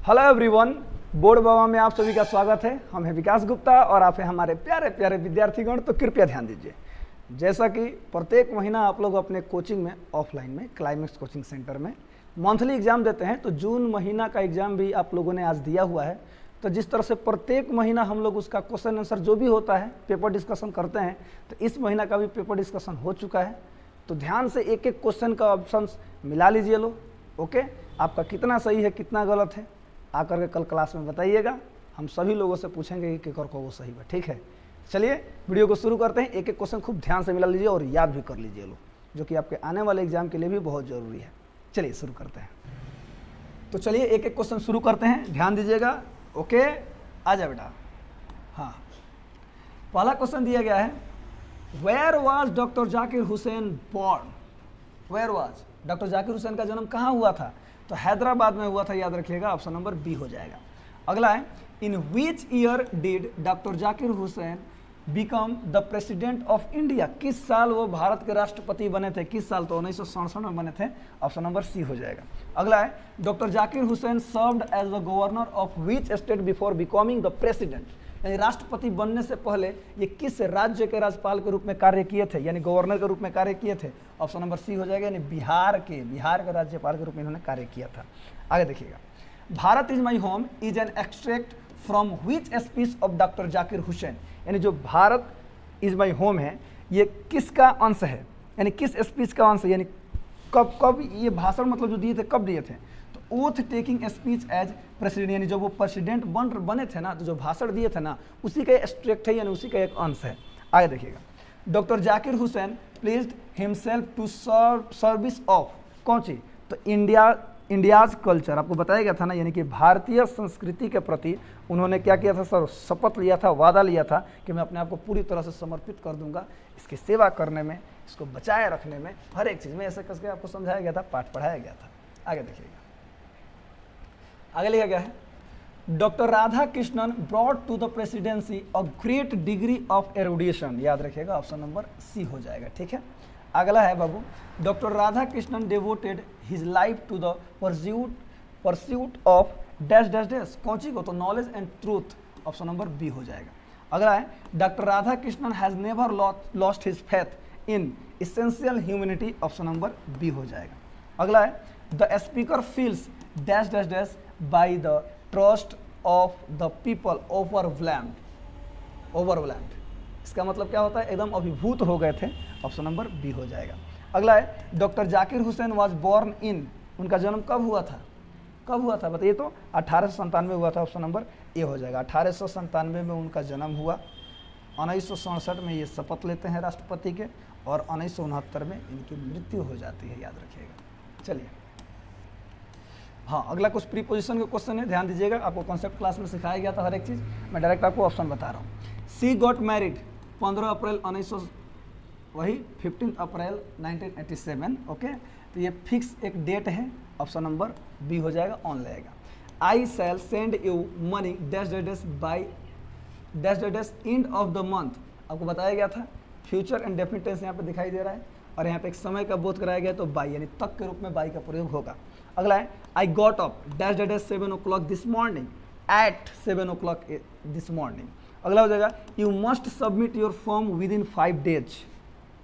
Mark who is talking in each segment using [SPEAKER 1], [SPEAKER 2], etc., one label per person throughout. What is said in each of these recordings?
[SPEAKER 1] Hello everyone, board बाबा में आप सभी का स्वागत है। हम हैं विकास गुप्ता और आप हैं हमारे प्यारे प्यारे विद्यार्थीगण। तो कृपया ध्यान दीजिए, जैसा कि प्रत्येक महीना आप लोग अपने कोचिंग में ऑफलाइन में क्लाइमेक्स कोचिंग सेंटर में मंथली एग्जाम देते हैं, तो जून महीना का एग्जाम भी आप लोगों ने आज दिया हुआ है। तो जिस तरह से प्रत्येक महीना हम लोग उसका क्वेश्चन आंसर जो भी होता है पेपर डिस्कशन करते हैं, तो इस महीना का भी पेपर डिस्कशन हो चुका है। तो ध्यान से एक एक क्वेश्चन का ऑप्शन मिला लीजिए लो। ओके, आपका कितना सही है कितना गलत है आकर के कल क्लास में बताइएगा। हम सभी लोगों से पूछेंगे कि केकर को वो सही है। ठीक है, चलिए वीडियो को शुरू करते हैं। एक एक क्वेश्चन खूब ध्यान से मिला लीजिए और याद भी कर लीजिए लो, जो कि आपके आने वाले एग्जाम के लिए भी बहुत ज़रूरी है। चलिए शुरू करते हैं। तो चलिए एक एक क्वेश्चन शुरू करते हैं, ध्यान दीजिएगा। ओके, आ जा बेटा। हाँ, पहला क्वेश्चन दिया गया है, where was doctor Zakir Hussain born. Where was doctor Zakir Hussain का जन्म कहाँ हुआ था? तो हैदराबाद में हुआ था, याद रखिएगा। ऑप्शन नंबर बी हो जाएगा। अगला है, in which year did doctor Zakir Hussain become the president of India. किस साल वो भारत के राष्ट्रपति बने थे? किस साल? तो 1967 में बने थे। ऑप्शन नंबर सी हो जाएगा। अगला है, doctor Zakir Hussain served as the governor of which state before becoming the president. यानी राष्ट्रपति बनने से पहले ये किस राज्य के राज्यपाल के रूप में कार्य किए थे, यानी गवर्नर के रूप में कार्य किए थे? ऑप्शन नंबर सी हो जाएगा, यानी बिहार के राज्यपाल के रूप में इन्होंने कार्य किया था। आगे देखिएगा, Bharat is my home is an extract from which speech of doctor Zakir Hussain. यानी जो भारत इज माई होम है, ये किसका अंश है, यानी किस स्पीच का अंश है, यानी कब ये भाषण मतलब जो दिए थे कब दिए थे? तो oath taking speech as president, यानी जब वो प्रेसिडेंट बने थे ना, तो जो भाषण दिए थे ना उसी का एक्सट्रैक्ट है, यानी उसी का एक अंश है। आगे देखिएगा, doctor Zakir Hussain placed himself to service of कौन सी? तो इंडियाज कल्चर। आपको बताया गया था ना, यानी कि भारतीय संस्कृति के प्रति उन्होंने क्या किया था सर? शपथ लिया था, वादा लिया था कि मैं अपने आप को पूरी तरह से समर्पित कर दूंगा, इसकी सेवा करने में, इसको बचाए रखने में, हर एक चीज़ में। ऐसे करके आपको समझाया गया था, पाठ पढ़ाया गया था। आगे देखिएगा, आगे लिखा गया है, doctor Radhakrishnan brought to the presidency a great degree of erudition. याद रखिएगा, ऑप्शन नंबर सी हो जाएगा। ठीक है, अगला है बाबू, doctor Radhakrishnan devoted his life to the pursuit of dash dash dash. कौन सी को? तो knowledge and truth. Option number B हो जाएगा। अगला है, doctor Radhakrishnan has never lost his faith in essential humanity. Option number B हो जाएगा। अगला है, the speaker feels dash dash dash by the trust of the people overwhelmed. इसका मतलब क्या होता है? एकदम अभिभूत हो गए थे। ऑप्शन नंबर बी हो जाएगा। अगला है, doctor Zakir Hussain was born in. उनका जन्म कब हुआ था? कब हुआ था बताइए? तो 1897 हुआ था। ऑप्शन नंबर ए हो जाएगा। 1897 में उनका जन्म हुआ। 1967 में ये शपथ लेते हैं राष्ट्रपति के, और 1969 में इनकी मृत्यु हो जाती है। याद रखिएगा। चलिए, हाँ, अगला कुछ प्रीपोजिशन के क्वेश्चन है, ध्यान दीजिएगा। आपको कॉन्सेप्ट क्लास में सिखाया गया था हर एक चीज़, मैं डायरेक्ट आपको ऑप्शन बता रहा हूँ। सी गॉट मैरिड 15 अप्रैल 15 अप्रैल 1987। ओके, तो ये फिक्स एक डेट है। ऑप्शन नंबर बी हो जाएगा, ऑन लगेगा। I shall send you money dash dash dash by dash dash dash end of the month. आपको बताया गया था। फ्यूचर एंड डेफिनेट टेंस यहाँ पे दिखाई दे रहा है, और यहाँ पे एक समय का बोध कराया गया, तो बाई यानी तक के रूप में बाई का प्रयोग होगा। अगला है, I got up dash dash dash 7 o'clock this morning at 7 o'clock this morning. अगला हो जाएगा, you must submit your form within 5 days।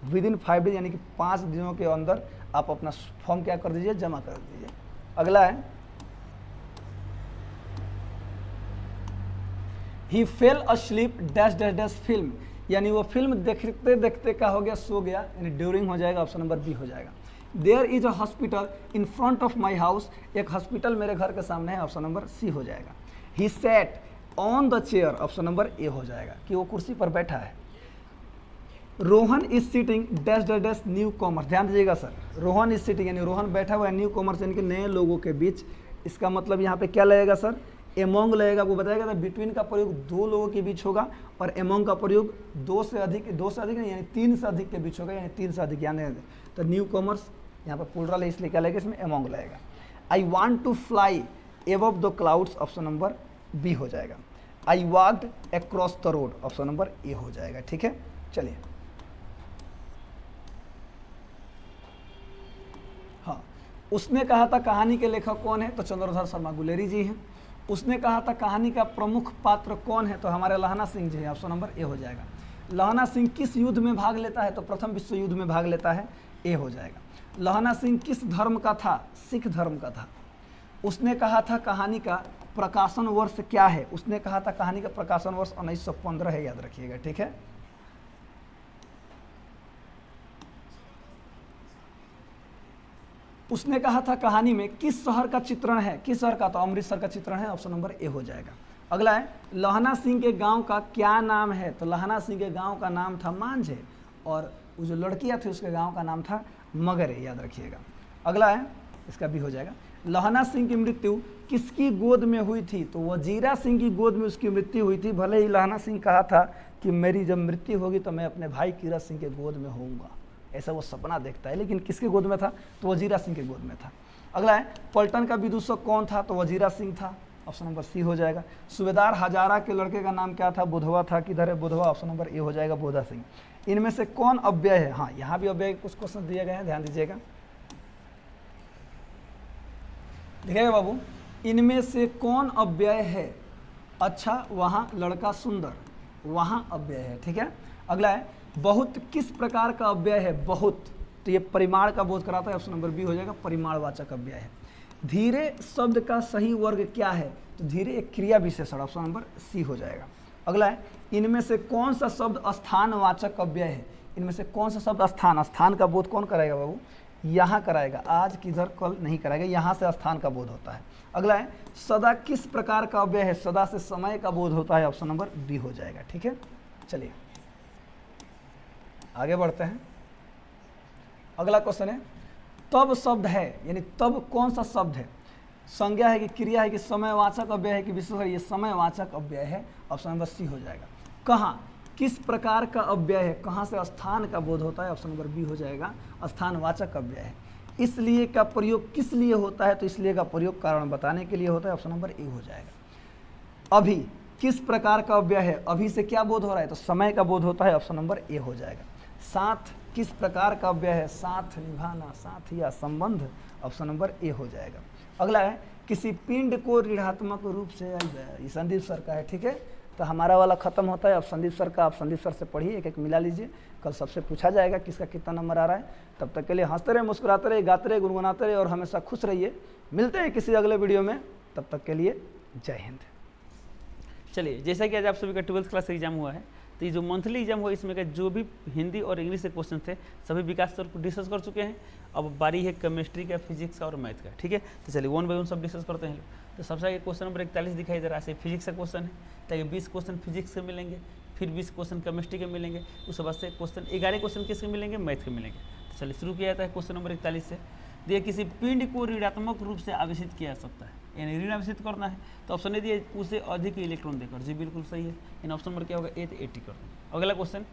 [SPEAKER 1] Within 5 days यानी कि 5 दिनों के अंदर आप अपना फॉर्म क्या कर दीजिए? जमा कर दीजिए। अगला है, he fell asleep dash dash dash film, यानी वो फिल्म देखते देखते क्या हो गया? सो गया, यानी ड्यूरिंग हो जाएगा। ऑप्शन नंबर बी हो जाएगा। There is a hospital in front of my house, एक हॉस्पिटल मेरे घर के सामने है। ऑप्शन नंबर सी हो जाएगा। He set on the chair. Option number A हो जाएगा, कि वो कुर्सी पर बैठा है। Rohan is sitting dash dash dash newcomers. ध्यान दीजिएगा सर, रोहन इज सिटिंग यानी रोहन बैठा हुआ है न्यू कॉमर्स यानी कि नए लोगों के बीच। इसका मतलब यहाँ पे क्या लगेगा सर? एमोंग लगेगा। आपको बताया गया था बिटवीन का प्रयोग 2 लोगों के बीच होगा, और एमोंग का प्रयोग 2 से अधिक नहीं, यानी 3 से अधिक के बीच होगा, यानी 3 से अधिक। यानी तो न्यू कॉमर्स यहाँ पर प्लूरल है, इसलिए क्या लगेगा? इसमें एमोंग लगेगा। I want to fly above the clouds. Option number B हो जाएगा। I walked across the road. Option number A हो जाएगा। ठीक है, चलिए, हाँ, उसने कहा था कहानी के लेखक कौन है? तो चंद्रधर शर्मा गुलेरी जी हैं। उसने कहा था कहानी का प्रमुख पात्र कौन है, तो हमारे लहना सिंह जी है, ऑप्शन नंबर ए हो जाएगा। लहना सिंह किस युद्ध में भाग लेता है, तो प्रथम विश्व युद्ध में भाग लेता है, ए हो जाएगा। लहना सिंह किस धर्म का था, सिख धर्म का था। उसने कहा था कहानी का प्रकाशन वर्ष क्या है, उसने कहा था कहानी का प्रकाशन वर्ष 1915 है, याद रखिएगा, ठीक है। उसने कहा था कहानी में किस शहर का चित्रण है, किस शहर का, तो अमृतसर का चित्रण है, ऑप्शन नंबर ए हो जाएगा। अगला है लहना सिंह के गांव का क्या नाम है, तो लहना सिंह के गांव का नाम था मांझे और वो जो लड़कियां थी उसके गांव का नाम था मगरे, याद रखिएगा। अगला है इसका भी हो जाएगा। लहना सिंह की मृत्यु किसकी गोद में हुई थी, तो वजीरा सिंह की गोद में उसकी मृत्यु हुई थी। भले ही लहना सिंह कहा था कि मेरी जब मृत्यु होगी तो मैं अपने भाई कीरत सिंह के गोद में होऊंगा, ऐसा वो सपना देखता है, लेकिन किसके गोद में था, तो वजीरा सिंह के गोद में था। अगला है पलटन का विदूषक कौन था, तो वजीरा सिंह था, ऑप्शन नंबर सी हो जाएगा। सूबेदार हजारा के लड़के का नाम क्या था, बुधवा था, किधर है बुधवा, ऑप्शन नंबर ए हो जाएगा, बोधा सिंह। इनमें से कौन अव्यय है, हाँ यहाँ भी अव्यय कुछ क्वेश्चन दिए गए हैं, ध्यान दीजिएगा, देखिएगा बाबू, इनमें से कौन अव्यय है, अच्छा वहाँ लड़का सुंदर, वहाँ अव्यय है, ठीक है। अगला है बहुत किस प्रकार का अव्यय है, बहुत, तो ये परिमाण का बोध कराता है, ऑप्शन नंबर बी हो जाएगा, परिमाणवाचक अव्यय है। धीरे शब्द का सही वर्ग क्या है, तो धीरे एक क्रिया विशेषण, ऑप्शन नंबर सी हो जाएगा। अगला है इनमें से कौन सा शब्द स्थानवाचक अव्यय है, इनमें से कौन सा शब्द स्थान, स्थान का बोध कौन कराएगा बाबू, यहाँ कराएगा, आज किधर कल नहीं कराएगा, यहाँ से स्थान का बोध होता है। अगला है सदा किस प्रकार का अव्यय है, सदा से समय का बोध होता है, ऑप्शन नंबर बी हो जाएगा, ठीक है। चलिए आगे बढ़ते हैं। अगला क्वेश्चन है तब शब्द है, यानी तब कौन सा शब्द है, संज्ञा है कि क्रिया है कि समयवाचक अव्यय है कि विशेषण, ये समयवाचक अव्यय है, ऑप्शन नंबर सी हो जाएगा। कहाँ किस प्रकार का अव्यय है, कहाँ से स्थान का बोध होता है, ऑप्शन नंबर बी हो जाएगा, स्थानवाचक अव्यय है। इसलिए का प्रयोग किस लिए होता है, तो इसलिए का प्रयोग कारण बताने के लिए होता है, ऑप्शन नंबर ए हो जाएगा। अभी किस प्रकार का अव्यय है, अभी से क्या बोध हो रहा है, तो समय का बोध होता है, ऑप्शन नंबर ए हो जाएगा। साथ किस प्रकार का अव्यय है, साथ निभाना, साथ या संबंध, ऑप्शन नंबर ए हो जाएगा। अगला है किसी पिंड को ऋणात्मक रूप से, ये संदीप सर का है, ठीक है, तो हमारा वाला खत्म होता है, अब संदीप सर का, आप संदीप सर से पढ़िए, एक एक मिला लीजिए, कल सबसे पूछा जाएगा किसका कितना नंबर आ रहा है। तब तक के लिए हंसते रहे, मुस्कुराते रहे, गाते रहे, गुनगुनाते रहे और हमेशा खुश रहिए। मिलते हैं किसी अगले वीडियो में, तब तक के लिए जय हिंद।
[SPEAKER 2] चलिए, जैसा कि आज आप सभी का 12th क्लास एग्जाम हुआ है, तो ये जो मंथली एग्जाम हुआ इसमें का जो भी हिंदी और इंग्लिश के क्वेश्चन थे सभी विकास सर को डिस्कस कर चुके हैं। अब बारी है केमिस्ट्री का, फिजिक्स का और मैथ का, ठीक है। तो चलिए वन बाई वन सब डिस्कस करते हैं। तो सबसे आगे क्वेश्चन नंबर 41 दिखाई दे रहा है, फिजिक्स का क्वेश्चन है, ताकि 20 क्वेश्चन फिजिक्स के मिलेंगे, फिर 20 क्वेश्चन केमिस्ट्री के मिलेंगे, उसके बाद से क्वेश्चन 11 क्वेश्चन किसके मिलेंगे, मैथ के मिलेंगे। तो चलिए शुरू किया जाता है क्वेश्चन नंबर 41 से। देखिए किसी पिंड को ऋणात्मक रूप से आवेशित किया जा सकता है, यानी ऋण आवेशित करना है, तो ऑप्शन ने दिया उसे अधिक इलेक्ट्रॉन देकर, जी बिल्कुल सही है, इन ऑप्शन नंबर क्या होगा, ए तो 80 कर देंगे। अगला क्वेश्चन,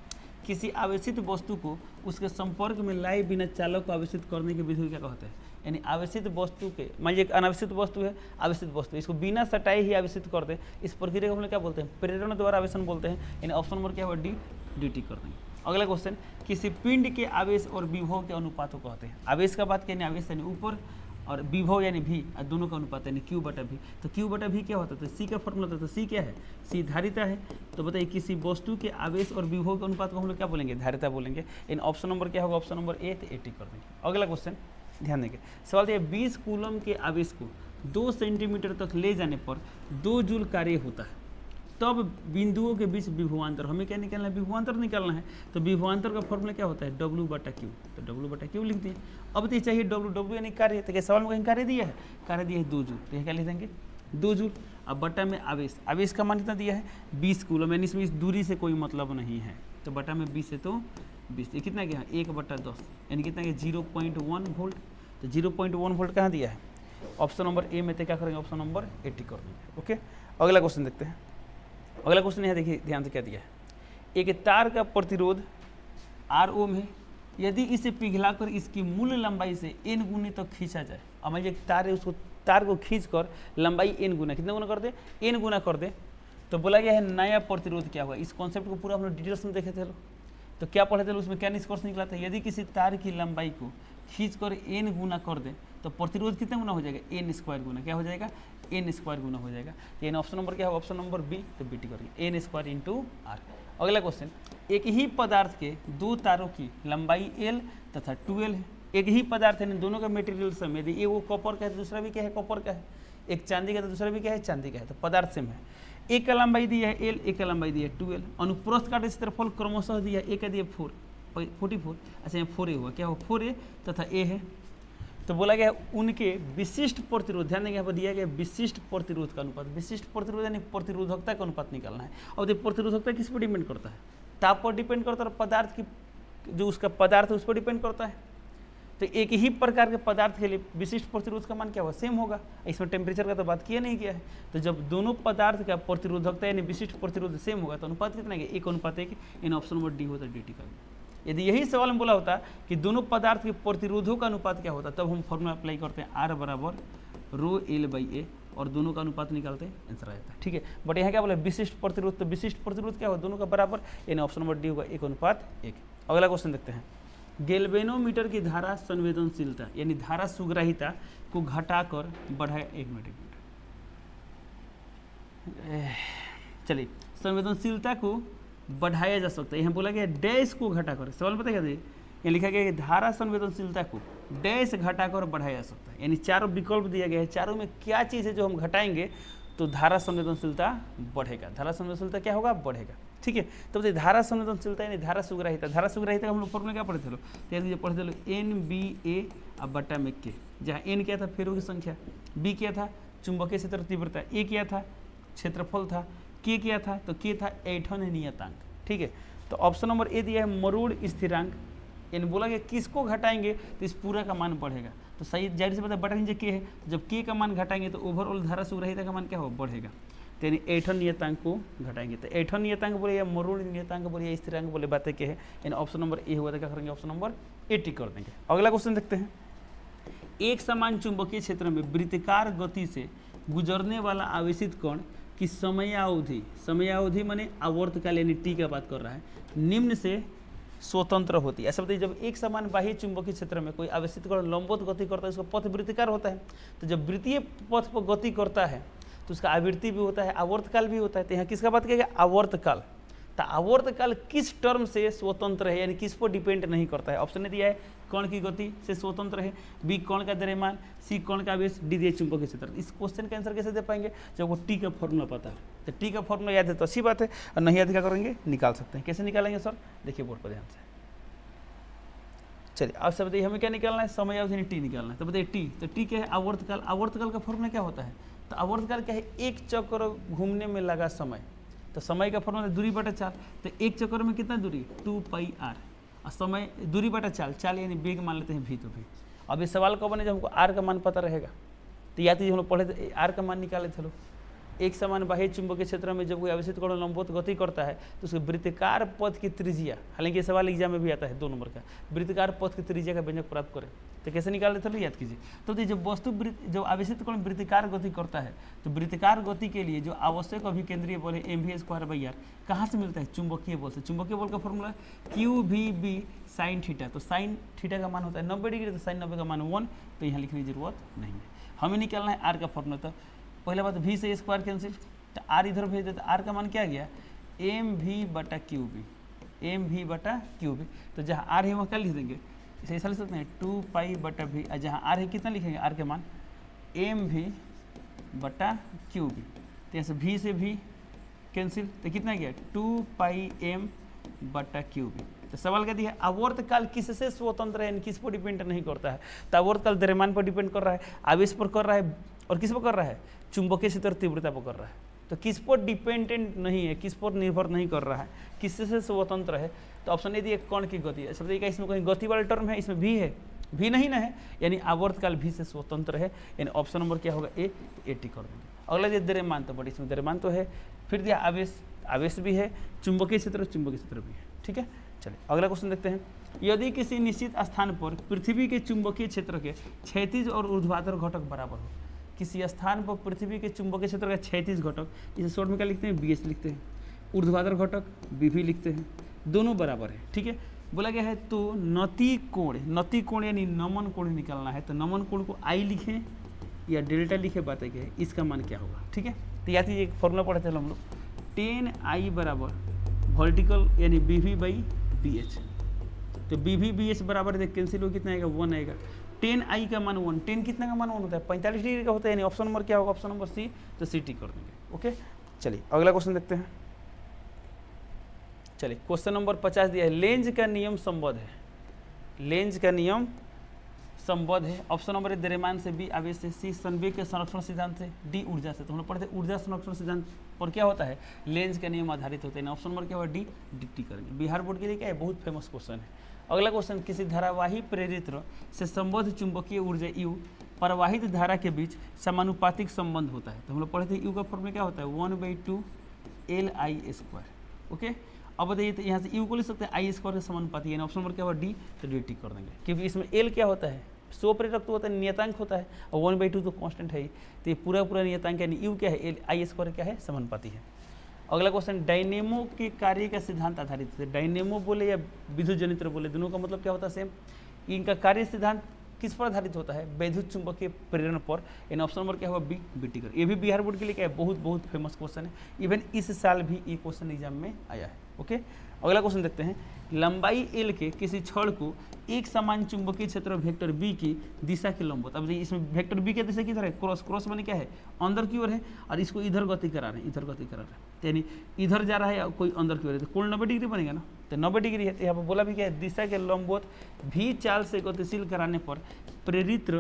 [SPEAKER 2] किसी आवेशित वस्तु को उसके संपर्क में लाए बिना चालक को आवेशित करने की विधि क्या कहते हैं, यानी आवेशित वस्तु के, मान लीजिए अनावेशित वस्तु है, आवेशित वस्तु, इसको बिना सटाए ही आवेशित कर दे, इस प्रक्रिया को हम लोग क्या बोलते हैं, प्रेरण द्वारा आवेशन बोलते हैं, यानी ऑप्शन नंबर क्या होगा, डी, dt कर देंगे। अगला क्वेश्चन, किसी पिंड के आवेश और विभव के अनुपात को कहते हैं, आवेश का बात करें, आवेश यानी ऊपर, और विभव यानी भी, दोनों का अनुपात यानी Q बटा भी। तो Q बटा भी क्या होता है, तो C का फॉर्मूला होता है, तो C क्या है, C धारिता है। तो बताइए किसी वस्तु के आवेश और विभव के अनुपात को हम लोग क्या बोलेंगे, धारिता बोलेंगे। इन ऑप्शन नंबर क्या होगा, ऑप्शन नंबर ए, तो 80 कर देंगे। अगला क्वेश्चन ध्यान देंगे, सवाल है 20 कूलम के आवेश को 2 सेंटीमीटर तक ले जाने पर 2 जूल कार्य होता है, तब बिंदुओं के बीच विभवांतर, हमें क्या निकालना है, विभवांतर निकालना है। तो विभवांतर का फॉर्मूला क्या होता है, W बटा Q, तो W बटा Q लिख दिए। अब तो चाहिए W यानी कार्य, तो क्या सवाल में कहीं कार्य दिया है, कार्य दिया है 2 जूल, तो क्या लिख देंगे 2 जूल। अब बटा में आवेश, आवेश का मान कितना दिया है 20 कूलम, यानी इसमें इस दूरी से कोई मतलब नहीं है, तो बटा में 20 है तो 20, ये कितना गया 1 बटा 10, यानी कितना गया 0.1 वोल्ट। तो 0.1 वोल्ट कहाँ दिया है, ऑप्शन नंबर ए में, तो क्या करेंगे ऑप्शन नंबर 80 कर देंगे। ओके, अगला क्वेश्चन देखते हैं। अगला क्वेश्चन यहाँ देखिए ध्यान से क्या दिया है, एक तार का प्रतिरोध R ओम है, यदि इसे पिघलाकर इसकी मूल लंबाई से n गुने तक खींचा जाए। अब मान लीजिए तार है, उसको तार को खींचकर लंबाई n गुना, कितना गुना कर दे, n गुना कर दे, तो बोला गया है नया प्रतिरोध क्या हुआ। इस कॉन्सेप्ट को पूरा हम लोग डिटेल्स में देखे थे, तो क्या पढ़े थे उसमें क्या निष्कर्ष निकला था, यदि किसी तार की लंबाई को खींचकर n गुना कर दे तो प्रतिरोध कितना गुना हो जाएगा, n² गुना, क्या हो जाएगा एन स्क्वायर गुना हो जाएगा। यानी ऑप्शन नंबर क्या है, ऑप्शन नंबर बी, तो बी टी करेंगे एन स्क्वायर इंटू आर। अगला क्वेश्चन, एक ही पदार्थ के दो तारों की लंबाई एल तथा 2l है। एक ही पदार्थ है, दोनों का मटेरियल सेम है, यदि ये वो कॉपर का है तो दूसरा भी क्या है, कॉपर का है, एक चांदी का तो दूसरा भी क्या है, चांदी का है, तो पदार्थ सेम है। एक का लंबाई दी है एल, एक का लंबाई दी है 2l। अनुप्रस्थ काट इस क्षेत्रफल क्रमशः दिया, एक का दिया 44, अच्छा यहाँ 4a हुआ, क्या हो 4a तथा a है। तो बोला गया उनके विशिष्ट प्रतिरोध, ध्यान देंगे यहाँ पर दिया गया विशिष्ट प्रतिरोध का अनुपात, विशिष्ट प्रतिरोध यानी प्रतिरोधकता का अनुपात निकालना है। और ये प्रतिरोधकता किस पर डिपेंड करता है, ताप पर डिपेंड करता है, और पदार्थ की जो उसका पदार्थ है उस पर डिपेंड करता है। तो एक ही प्रकार के पदार्थ के लिए विशिष्ट प्रतिरोध का मान क्या होगा, सेम होगा। इसमें टेम्परेचर का तो बात किया नहीं किया है। तो जब दोनों पदार्थ का प्रतिरोधकता यानी विशिष्ट प्रतिरोध सेम होगा तो अनुपात कितना है, 1:1। इन ऑप्शन नंबर डी होता है dt का। यदि यही सवाल में बोला होता कि दोनों पदार्थ के प्रतिरोधों का अनुपात क्या होता, तब हम फॉर्मूला अप्लाई करते हैं R बराबर ρl/a और दोनों का अनुपात निकालते हैं, आंसर आ जाता है। ठीक है, बट यहाँ क्या बोला विशिष्ट प्रतिरोध, तो विशिष्ट प्रतिरोध क्या होगा, दोनों का बराबर, यानी ऑप्शन नंबर डी होगा 1:1। अगला क्वेश्चन देखते हैं, गैल्वेनोमीटर की धारा संवेदनशीलता यानी धारा सुग्राहिता को घटाकर बढ़ाया, एक मिनट चलिए, संवेदनशीलता को बढ़ाया जा सकता है। यहाँ बोला गया डैश को घटाकर, सवाल पता क्या दे, यहाँ लिखा गया कि धारा संवेदनशीलता को डैश घटाकर बढ़ाया जा सकता है, यानी चारों विकल्प दिया गया है, चारों में क्या चीज़ है जो हम घटाएंगे तो धारा संवेदनशीलता बढ़ेगा, धारा संवेदनशीलता क्या होगा, बढ़ेगा। ठीक है, तो बताइए धारा संवेदनशीलता यानी धारा सुग्राहिता, धारा सुग्राहिता का हम लोग फॉर्मूला क्या पढ़े थे, तो पढ़े थे NBA बटा में के, जहाँ n क्या था फेरों की संख्या, b क्या था चुंबकीय क्षेत्र तीव्रता, a क्या था क्षेत्रफल था, k क्या था तो k था ऐंठन नियतांक। ठीक है, तो ऑप्शन नंबर ए दिया है मरोड़ स्थिरांक, यानी बोला गया किसको घटाएंगे तो इस पूरा का मान बढ़ेगा। तो सही जाहिर से पता बटा नीचे k है, तो जब k का मान घटाएंगे तो ओवरऑल धारा सुग्राहिता का मान क्या होगा, बढ़ेगा। तो यानी ऐंठन नियतांक को घटाएंगे, तो ऐंठन नियतांक बोले या मरोड़ नियतांक बोले या स्थिरांक बोले, बातें क्या है, यानी ऑप्शन नंबर ए हुआ, तो क्या करेंगे ऑप्शन नंबर ए टिक कर देंगे। अगला क्वेश्चन देखते हैं, एक समान चुंबकीय क्षेत्र में वृत्ताकार गति से गुजरने वाला आवेशित कण की समयावधि माने आवर्तकाल यानी टी का बात कर रहा है, निम्न से स्वतंत्र होती है। ऐसा बताइए जब एक समान बाह्य चुंबकीय क्षेत्र में कोई आवेशित कण लंबवत गति करता है उसका पथ वृत्ताकार होता है। तो जब वृत्तीय पथ पर गति करता है तो उसका आवृत्ति भी होता है, आवर्तकाल भी होता है। तो यहाँ किसका बात किया गया, आवर्तकाल। तो आवर्तकाल किस टर्म से स्वतंत्र है, यानी किस पर डिपेंड नहीं करता है। ऑप्शन ने दिया है कण की गति से स्वतंत्र है, बी कण का द्रव्यमान, सी कण का आवेश, डी दिया चुंबकीय क्षेत्र। इस क्वेश्चन का आंसर कैसे दे पाएंगे, जब वो टी का फॉर्मूला पता है। तो टी का फॉर्मूला याद है तो अच्छी बात है, और नहीं याद क्या करेंगे, निकाल सकते हैं। कैसे निकालेंगे सर, देखिए बोर्ड पर ध्यान से। चलिए आप सब बताइए हमें क्या निकालना है, समयावधि टी निकालना है। तो बताइए टी, तो टी क्या है, आवर्तकाल। आवर्तकाल का फॉर्मूला क्या होता है, तो आवर्तकाल क्या है, एक चक्र घूमने में लगा समय। तो समय का फॉर्मूला दूरी बटा चाल, तो एक चक्कर में कितना दूरी, 2πr, और समय दूरी बटा चाल, चाल यानी वेग मान लेते हैं v, तो v। अब ये सवाल कब बने जब हमको r का मान पता रहेगा। तो या तो हम लोग पढ़े थे r का मान निकाले थे लोग। एक समान बाह्य चुंबकीय क्षेत्र में जब कोई आवेशित कण लंबवत गति करता है तो उसके वृत्ताकार पथ की त्रिज्या, हालांकि ये सवाल एग्जाम में भी आता है 2 नंबर का, वृत्ताकार पथ की त्रिज्या का व्यंजक प्राप्त करें। तो कैसे निकाल लेते हैं याद कीजिए। तो जब जब आवेशित कण वृत्ताकार गति करता है तो वृत्ताकार गति के लिए जो आवश्यक अभिकेंद्रीय बल है mv²/r कहाँ से मिलता है, चुंबकीय बल से। चुंबकीय बल का फॉर्मूला QVB sin थीटा। तो sin थीटा का मान होता है 90 डिग्री, तो sin 90 का मान 1, तो यहाँ लिखने की जरूरत नहीं है। हमें निकालना है आर का फॉर्मूला। तो पहला बात v से स्क्वायर कैंसिल, तो आर इधर भेज देते, आर का मान क्या गया, mv/qb, mv/qb। तो जहाँ आर है वहाँ क्या लिख देंगे, इसे ऐसा लिख सकते हैं 2π/v, और जहाँ आर है कितना लिखेंगे, आर के मान mv/qb। तो यहाँ से v से v कैंसिल, तो कितना गया 2πm/qb। तो सवाल क्या दिया, आवर्तकाल किससे स्वतंत्र है, किस पर डिपेंड नहीं करता है। तो आवर्तकाल द्रव्यमान पर डिपेंड कर रहा है, आवेश पर कर रहा है, और किस पर कर रहा है, चुंबकीय क्षेत्र तीव्रता पर कर रहा है। तो किस पर डिपेंडेंट नहीं है, किस पर निर्भर नहीं कर रहा है, किससे स्वतंत्र है। तो ऑप्शन ए दिए कण की गति। अच्छा बताइए इसमें कहीं गति वाला टर्म है, इसमें भी है, भी नहीं ना है, यानी आवर्तकाल भी से स्वतंत्र है, यानी ऑप्शन नंबर क्या होगा, ए, ए टी कर देंगे। अगला दिया द्रव्यमान, तो बट इसमें द्रव्यमान तो है, फिर दिया आवेश, आवेश भी है, चुंबकीय क्षेत्र भी है। ठीक है, चलिए अगला क्वेश्चन देखते हैं। यदि किसी निश्चित स्थान पर पृथ्वी के चुंबकीय क्षेत्र के क्षैतिज और ऊर्ध्वाधर घटक बराबर हो, किसी स्थान पर पृथ्वी के चुंबकीय क्षेत्र का क्षैतिज घटक, इसे शॉर्ट में क्या लिखते हैं, BH लिखते हैं, ऊर्ध्वाधर घटक BV लिखते हैं, दोनों बराबर है। ठीक है, बोला गया है तो नति कोण यानी नमन कोण निकालना है। तो नमन कोण को I लिखें या डेल्टा लिखे बात है क्या है, इसका मान क्या होगा। ठीक है, तो याद कीजिए एक फॉर्मूला पढ़े थे हम लोग, 10I बराबर वर्टिकल यानी BV/BH। तो BV/BH बराबर देख कैंसिल हो कितना आएगा 1 आएगा। 10I का मान 1, 10 कितना का मान 1 होता है 45 डिग्री का होता है, यानी ऑप्शन नंबर क्या होगा, ऑप्शन नंबर सी, तो CT कर देंगे। ओके, चलिए अगला क्वेश्चन देखते हैं। चलिए क्वेश्चन नंबर 50 दिया है, लेंज का नियम संबद्ध है, लेंज का नियम संबद्ध है। ऑप्शन नंबर ए द्रव्यमान से, बी आवेश से, सी संवेग के संरक्षण सिद्धांत से, डी ऊर्जा से। तो हम लोग पढ़ते ऊर्जा संरक्षण सिद्धांत पर क्या होता है, लेंज का नियम आधारित होते हैं। ऑप्शन नंबर क्या होगा, डी, DT करेंगे। बिहार बोर्ड के लिए क्या है, बहुत फेमस क्वेश्चन है। अगला क्वेश्चन, किसी धारावाही प्रेरित्र से संबद्ध चुंबकीय ऊर्जा U प्रवाहित धारा के बीच समानुपातिक संबंध होता है। तो हम लोग पढ़ते हैं U का फॉर्मूला क्या होता है 1/2 LI²। ओके, अब बताइए तो यहाँ से U को लिख सकते हैं I² के समानुपाती, यानी ऑप्शन नंबर क्या होगा डी, तो DT कर देंगे। क्योंकि इसमें L क्या होता है, सो प्रेरक होता है, नियतांक होता है, और 1/2 तो कांस्टेंट है ही, तो ये पूरा नियतांक यानी U क्या है, I² क्या है, समानुपाती है। अगला क्वेश्चन, डायनेमो के कार्य का सिद्धांत आधारित है। डायनेमो बोले या विद्युत जनित्र बोले, दोनों का मतलब क्या होता है सेम। इनका कार्य सिद्धांत किस पर आधारित होता है, वैद्युत चुंबकीय प्रेरण पर, यानी ऑप्शन नंबर क्या होगा बी, BT कर। ये भी बिहार बोर्ड के लिए क्या है, बहुत फेमस क्वेश्चन है, इवन इस साल भी ये क्वेश्चन एग्जाम में आया है। ओके, अगला क्वेश्चन देखते हैं, लंबाई L के किसी छड़ को एक समान चुंबकीय क्षेत्र वेक्टर B की दिशा के लंबवत। अब इसमें वेक्टर B की दिशा किधर है, क्रॉस, क्रॉस माने क्या है, अंदर की ओर है, और इसको इधर गति करा रहे हैं, इधर गति करा रहे हैं, यानी इधर जा रहा है, कोई अंदर की ओर है, तो कोण 90 डिग्री बनेगा ना, तो 90 डिग्री है। तो यहाँ पर बोला भी क्या है, दिशा के लंबवत भी चाल से गतिशील कराने पर प्रेरित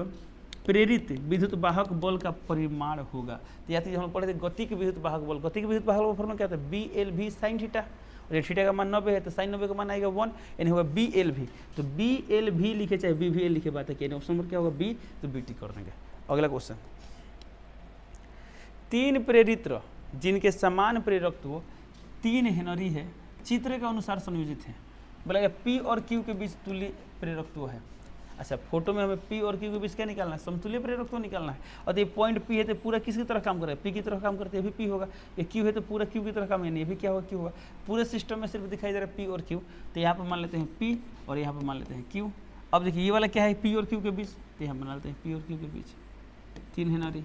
[SPEAKER 2] विद्युत वाहक बल का परिमाण होगा। तो यहाँ हम पढ़े थे गति के विद्युत वाहक बल, गति के विद्युत वाहक बल फॉर्मूला क्या होता है, BLV sin थीटा, और ये थीटा का मान 90 है, तो sin 90 का मान आएगा 1, यानी होगा BLV। तो BLV लिखे चाहे BVL लिखे, बात है कि ऑप्शन नंबर क्या होगा बी, तो BT कर देंगे। अगला क्वेश्चन, 3 प्रेरित्र जिनके समान प्रेरकत्व 3 हेनरी है, चित्र के अनुसार संयोजित है। बोला P और Q के बीच तुल्य प्रेरकत्व है। अच्छा, फोटो में हमें P और Q के बीच क्या निकालना है, समतुल्य प्रेरकत्व निकालना है। और ये पॉइंट P है तो पूरा किसकी तरह काम कर रहा है, P की तरह काम करते हैं, ये भी P होगा। ये Q है तो पूरा Q की तरह काम, यानी ये भी क्या होगा, Q होगा। पूरे सिस्टम में सिर्फ दिखाई दे रहा है P और Q, तो यहाँ पर मान लेते हैं P और यहाँ पर मान लेते हैं Q। अब देखिए ये वाला क्या है, P और Q के बीच, तो यहाँ बना लेते हैं P और Q के बीच 3 हेनरी।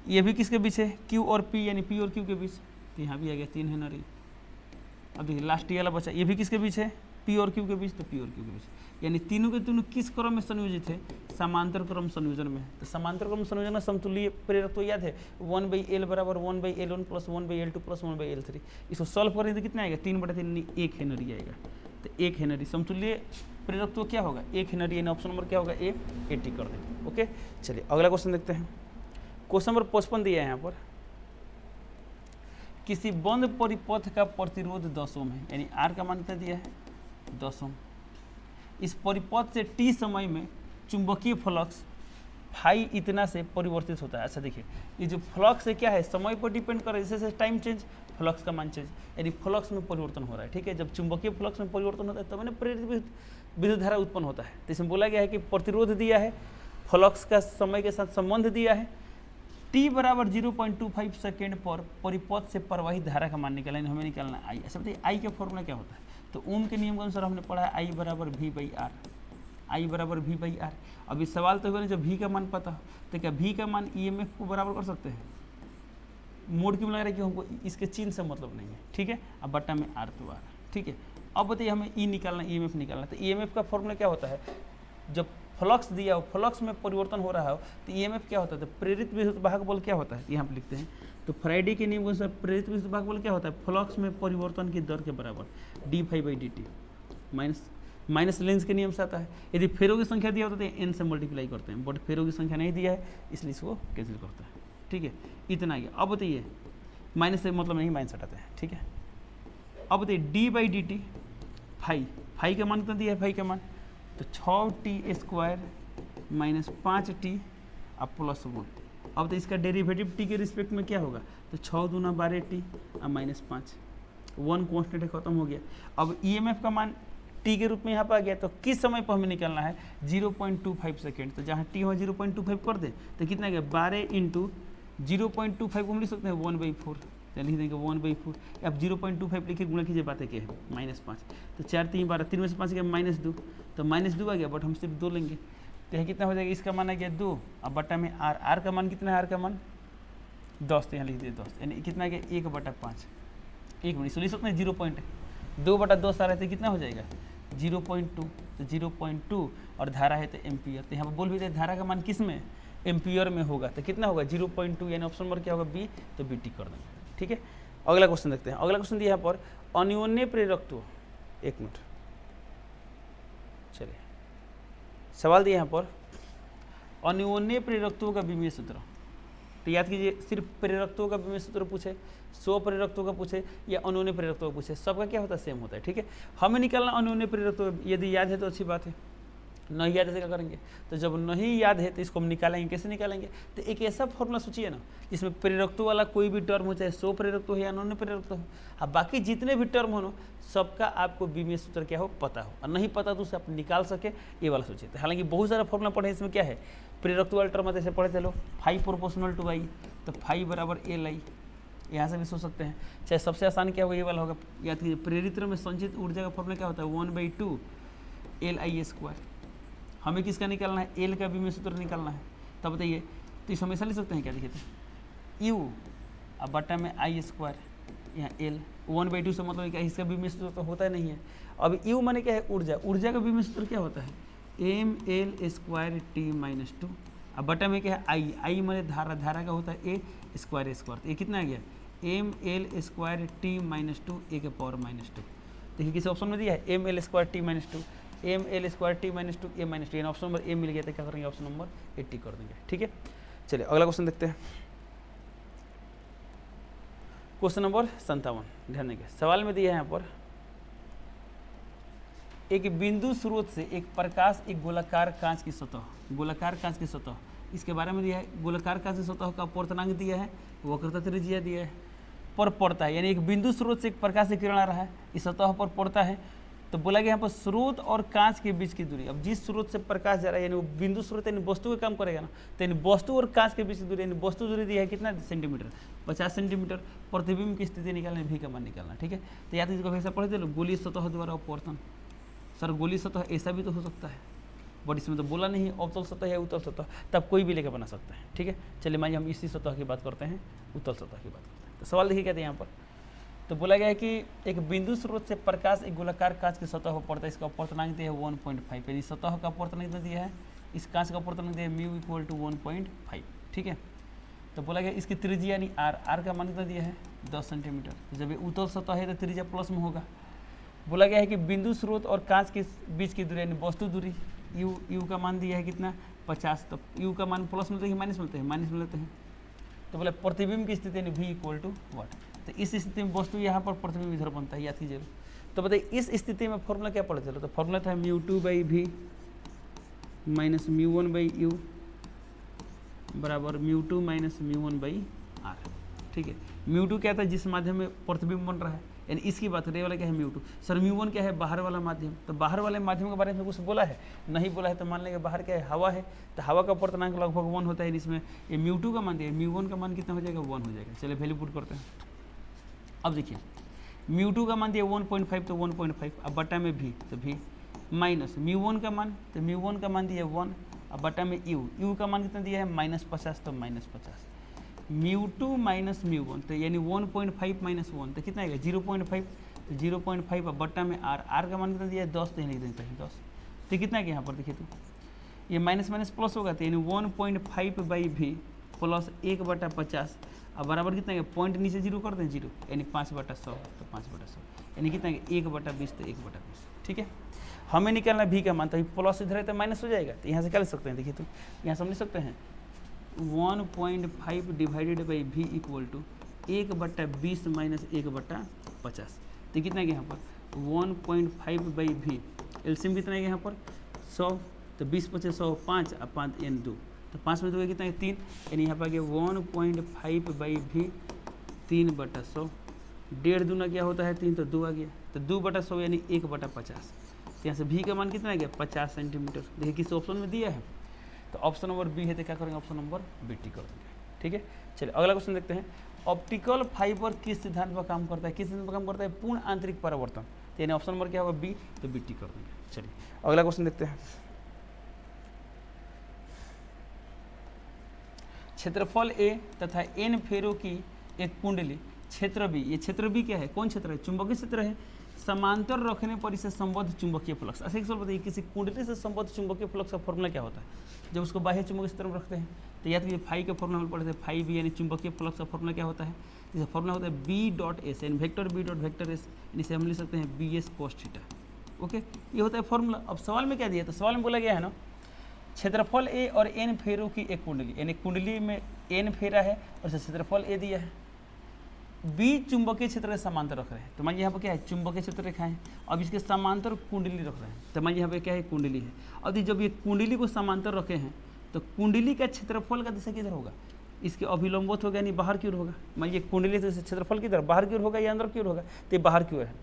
[SPEAKER 2] ये भी किसके बीच है, Q और P, यानी P और Q के बीच, तो यहाँ भी आ गया 3 हेनरी। अब देखिए लास्ट वाला बचा, ये भी किसके बीच है, P और Q के बीच, तो P और Q के बीच, यानी तीनों के तीनों किस क्रम में संयोजित है, समांतर क्रम संयोजन में। तो समांतर क्रम संयोजन में समतुल्य प्रेरक तो याद है 1/L बराबर 1/L1 plus 1/L2 plus 1/L3। इसको सॉल्व करें तो कितना आएगा, 3/3 1 हेनरी आएगा। तो 1 हेनरी समतुल्य प्रेरक तो क्या होगा, 1 हेनरी, यानी ऑप्शन नंबर क्या होगा ए, 80 कर देंगे। ओके, चलिए अगला क्वेश्चन देखते हैं। क्वेश्चन नंबर 55 दिया है यहाँ पर, किसी बंद परिपथ का प्रतिरोध 10 ओम है, यानी R का मान कितना दिया है 10 ओम। इस परिपथ से t समय में चुंबकीय फ्लक्स फाई इतना से परिवर्तित होता है। अच्छा देखिए, ये जो फ्लक्स है क्या है, समय पर डिपेंड कर रहा है, जैसे टाइम चेंज फ्लक्स का मान चेंज, यानी फ्लक्स में परिवर्तन हो रहा है। ठीक है, जब चुंबकीय फ्लक्स में परिवर्तन होता है तब मैंने प्रेरित विद्युत धारा उत्पन्न होता है। तो इसमें बोला गया है कि प्रतिरोध दिया है, फ्लक्स का समय के साथ संबंध दिया है, t बराबर 0.25 सेकेंड पर परिपथ से प्रवाहित धारा का मान निकालना, हमें निकालना है I। अच्छा बताइए I का फॉर्मूला क्या होता है, तो ओम के नियम के अनुसार हमने पढ़ा है I बराबर V/R, I बराबर V/R। अब इस सवाल तो हुआ जब V का मान पता, तो क्या V का मान EMF को बराबर कर सकते हैं, मोड क्यों लग रहा है कि हमको इसके चिन्ह से मतलब नहीं है। ठीक है, अब बट्टा में R तो R। ठीक है, अब बताइए हमें E निकालना, EMF निकालना, तो EMF का फॉर्मूला क्या होता है, जब फ्लक्स दिया हो, फ्लक्स में परिवर्तन हो रहा हो, तो EMF क्या होता है, तो प्रेरित विद्युत वाहक बल क्या होता है, यहाँ पे लिखते हैं। तो फ्राइडे के नियम के अनुसार प्रेरित विद्युत वाहक बल क्या होता है, फ्लक्स में परिवर्तन की दर के बराबर d∅dt माइनस लेंस के नियम से आता है। यदि फेरों की संख्या दिया होता है तो n से मल्टीप्लाई करते हैं, बट फेरों की संख्या नहीं दिया है इसलिए इसको कैंसिल करते हैं। ठीक है, इतना ही। अब बताइए माइनस से मतलब नहीं, माइनस हटाते हैं। ठीक है, अब बताइए d/dt फाई का मान कितना दिया है, फाई का मान तो 6t² माइनस 5t अब प्लस 1। अब तो इसका डेरिवेटिव t के रिस्पेक्ट में क्या होगा, तो 6 दूना 12t अब माइनस 5, 1 कॉन्स्टेंट है, खत्म हो गया। अब EMF का मान t के रूप में यहाँ पर आ गया, तो किस समय पर हमें निकालना है 0.25 सेकेंड, तो जहाँ t हो 0.25 कर दे तो कितना गया 12 × 0.25 को हम लिख सकते हैं 1/4, तो लिख देंगे 1/4। अब 0.25 लिखिए, गुणा कीजिए, बात है क्या है -5, तो 4 3 12, 3 में से 5 गया -2, तो -2 आ गया, बट हम सिर्फ 2 लेंगे। तो यह कितना हो जाएगा, इसका मान आ गया 2, अब बटा में आर, आर का मान कितना है, आर का मान 10, तो यहाँ लिख दिए 10, यानी कितना आ गया 1/5, 1 मिनट सोल्यूशन में 0.2/2 सारा है तो कितना हो जाएगा 0.2, तो 0.2 और धारा है तो एम्पियर, तो यहाँ पर बोल भी दे धारा का मान किस में, एम्पियर में होगा, तो कितना होगा 0.2, यानी ऑप्शन नंबर क्या होगा बी, तो बी टिक कर देंगे। ठीक है, अगला क्वेश्चन देखते हैं। अगला क्वेश्चन दिया यहाँ पर अन्योन्य प्रेरकत्व, 1 मिनट, चलिए सवाल दिया यहाँ पर अन्योन्य प्रेरकत्वों का विमीय सूत्र, तो याद कीजिए सिर्फ प्रेरकत्वों का विमीय सूत्र पूछे, 100 प्रेरकत्वों का पूछे या अन्योन्य प्रेरकत्व का पूछे, सबका क्या होता है, सेम होता है। ठीक है, हमें निकालना अन्योन्य प्रेरकत्व, यदि याद है तो अच्छी बात है, नहीं याद है तो क्या करेंगे, तो जब नहीं याद है तो इसको हम निकालेंगे, कैसे निकालेंगे, तो एक ऐसा फॉर्मूला सोचिए ना जिसमें प्रेरकत्व वाला कोई भी टर्म हो, चाहे 100 प्रेरकत्व हो या अन्योन्य प्रेरकत्व हो, अब बाकी जितने भी टर्म हो सबका आपको विमीय सूत्र क्या हो पता हो, और नहीं पता तो उसे आप निकाल सके, ये वाला सोचिए। तो हालांकि बहुत सारा फॉर्मूला पढ़े, इसमें क्या है प्रेरकत्व वाला टर्म जैसे पढ़े चलो 5 प्रोपोर्शनल टू आई, तो 5 बराबर एल आई, यहाँ से भी सोच सकते हैं। चाहे सबसे आसान क्या होगा, ये वाला होगा, याद कीजिए प्रेरित्र में संचित ऊर्जा का फॉर्मूला क्या होता है 1/2 LI²। हमें किसका निकालना है, एल का विमीय सूत्र निकालना है, तब बताइए, तो इस हमेशा लिख सकते हैं क्या, देखिए तो यू अब बटा में I², यहाँ एल 1/2 से मतलब क्या, इसका विमीय सूत्र तो होता ही नहीं है। अब यू माने क्या है, ऊर्जा, ऊर्जा का विमीय सूत्र क्या होता है mL²T-2, अब बटा में क्या है आई माने धारा, धारा का होता है A², तो ये कितना आ गया mL²T-2 A के पावर -2। देखिए किस ऑप्शन में दिया है mL²T-2, mL²T-2 A -2, यानी ऑप्शन नंबर ए मिल गया, तो क्या करेंगे ऑप्शन नंबर 80 कर देंगे। ठीक है, चलिए अगला क्वेश्चन देखते हैं। क्वेश्चन नंबर 57, ध्यान देंगे, सवाल में दिया है यहाँ पर एक बिंदु स्रोत से एक प्रकाश एक गोलाकार कांच की सतह, गोलाकार कांच की सतह, इसके बारे में दिया है, गोलाकार कांच की सतह का अपर्तनांक दिया है, वक्रता त्रिज्या दिया है, पर पड़ता है, यानी एक बिंदु स्रोत से एक प्रकाश से किरण आ रहा है, इस सतह पर पड़ता है, तो बोला गया यहाँ पर स्रोत और कांच के बीच की दूरी, अब जिस स्रोत से प्रकाश जा रहा है यानी वो बिंदु स्रोत यानी वस्तु का काम करेगा ना, तो यानी वस्तु और कांच के बीच की दूरी, यानी वस्तु दूरी दिया है कितना सेंटीमीटर, 50 सेंटीमीटर, प्रतिबिंब की स्थिति निकालना, भी का मान निकालना। ठीक है, तो याद कीजिए ऐसा पढ़े थे गोलीय सतह द्वारा अपवर्तन, सर गोलीय सतह ऐसा भी तो हो सकता है, बट इसमें तो बोला नहीं अवतल सतह या उत्तल सतह, तब कोई भी लेकर बना सकता है। ठीक है, चलिए मानिए हम इसी सतह की बात करते हैं, उत्तल सतह की बात करते हैं। तो सवाल देखिए कहते हैं यहाँ पर, तो बोला गया है कि एक बिंदु स्रोत से प्रकाश एक गोलाकार कांच की सतह पर पड़ता है, इसका अपवर्तनांक दिया है 1.5, यानी सतह का अपवर्तनांक दिया है, इस कांच का अपवर्तनांक दिया है μ = 1.5। ठीक है, तो बोला गया इसकी त्रिज्या यानी आर का मान कितना दिया है 10 सेंटीमीटर, जब ये उत्तल सतह है तो त्रिज्या प्लस में होगा। बोला गया है कि बिंदु स्रोत और कांच के बीच की दूरी यानी वस्तु दूरी यू का मान दिया है कितना 50, तो यू का मान प्लस मिलते हैं माइनस मिलते हैं, माइनस मिलते हैं, तो बोला प्रतिबिंब की स्थिति यानी V = what, तो इस स्थिति में वस्तु यहाँ पर प्रतिबिंब इधर बनता है, याद कीजिए। तो बताइए इस स्थिति में फॉर्मूला क्या पड़े चलो, तो फॉर्मूला था μ2/v माइनस μ1/u बराबर μ2 माइनस μ1/r। ठीक है, μ2 क्या था, जिस माध्यम में प्रतिबिंब बन रहा है, यानी इसकी बात है, वाला क्या है μ2, सर μ1 क्या है, बाहर वाला माध्यम, तो बाहर वाले माध्यम के बारे में कुछ बोला है, नहीं बोला है, तो मान लेंगे बाहर क्या है हवा है, तो हवा का अपवर्तनांक लगभग 1 होता है, इसमें ये μ2 का मान दिया, μ1 का मान कितना हो जाएगा 1 हो जाएगा। चलिए वैल्यू पुट करते हैं। अब देखिए μ2 का मान दिया 1.5, तो 1.5, अब बटा में v, तो v माइनस μ1 का मान, तो μ1 का मान दिया 1, अब बटा में u का मान कितना दिया है -50, तो -50, μ2 माइनस μ1, तो यानी 1.5 माइनस 1, तो कितना आएगा 0.5, तो 0.5, अब बट्टा में r का मान कितना दिया है 10, तो लिख देते हैं 10, तो कितना है यहाँ पर देखिए, तो ये माइनस माइनस प्लस होगा, तो यानी 1.5/v प्लस 1/50, अब बराबर कितना है, पॉइंट नीचे 0 कर दें 0, यानी 5/100, तो 5/100 यानी कितना है 1/20, तो 1/20। ठीक है, हमें निकालना v का मान, तो प्लस इधर है तो माइनस हो जाएगा, तो यहाँ से क्या लिख सकते हैं, देखिए तो यहाँ समझ सकते हैं 1.5 डिवाइडेड बाई v = 1/20 माइनस 1/50, तो कितना है यहाँ पर 1.5/v, एलसीएम कितना है यहाँ पर 100, तो 20 × 5 = 100, 5 और 5 n 2, तो 5 में 2 कितना है 3, यानी यहाँ पर आ गया 1.5/v 3/100, 1.5 दूना क्या होता है 3, तो 2 आ गया, तो 2/100 यानी 1/50, तो यहाँ से v का मान कितना आ गया 50 सेंटीमीटर। देखिए किस ऑप्शन में दिया है, तो ऑप्शन नंबर बी है, तो क्या करेंगे ऑप्शन नंबर बी टिक कर देंगे। ठीक है, चलिए अगला क्वेश्चन देखते हैं, ऑप्टिकल फाइबर किस सिद्धांत पर काम करता है, किस सिद्धांत पर काम करता है, पूर्ण आंतरिक परावर्तन, तो यानी ऑप्शन नंबर क्या होगा बी, तो बी टिक कर देंगे। चलिए अगला क्वेश्चन देखते हैं, क्षेत्रफल ए तथा n फेरों की एक कुंडली क्षेत्र बी, ये क्षेत्र बी क्या है, कौन क्षेत्र है, चुंबकीय क्षेत्र है, समांतर रखने पर इसे संबद्ध चुंबकीय फ्लक्स। अच्छा एक सवाल बताइए, किसी कुंडली से संबद्ध चुंबकीय फ्लक्स का फॉर्मूला क्या होता है, जब उसको बाह्य चुंबकीय क्षेत्र में रखते हैं तो याद कीजिए फाई का फॉर्मूला हम पढ़ते हैं, फाई बी यानी चुंबकीय फ्लक्स का फॉर्मूला क्या होता है, इसका फॉर्मूला होता है बी डॉट एस, यानी vector B dot vector S, इसे हम लिख सकते हैं B S cos theta. Okay, ये होता है फॉर्मूला। अब सवाल में क्या दिया, तो सवाल में बोला गया है ना क्षेत्रफल ए और n फेरों की एक कुंडली, यानी कुंडली में n फेरा है और इसे क्षेत्रफल ए दिया है, बी चुंबकीय क्षेत्र के समांतर रख रहे हैं। तो मान यहाँ पर क्या है, चुंबकीय क्षेत्र रेखा है, अब इसके समांतर कुंडली रख रहे हैं, तो मान यहाँ पे क्या है, कुंडली है। अब जब ये कुंडली को समांतर रखे हैं तो कुंडली का क्षेत्रफल का दिशा किधर होगा, इसके अभिलंबोत होगा यानी बाहर की ओर होगा। मान ये कुंडली से क्षेत्रफल किधर, बाहर की ओर होगा या अंदर की ओर होगा, तो ये बाहर की ओर है,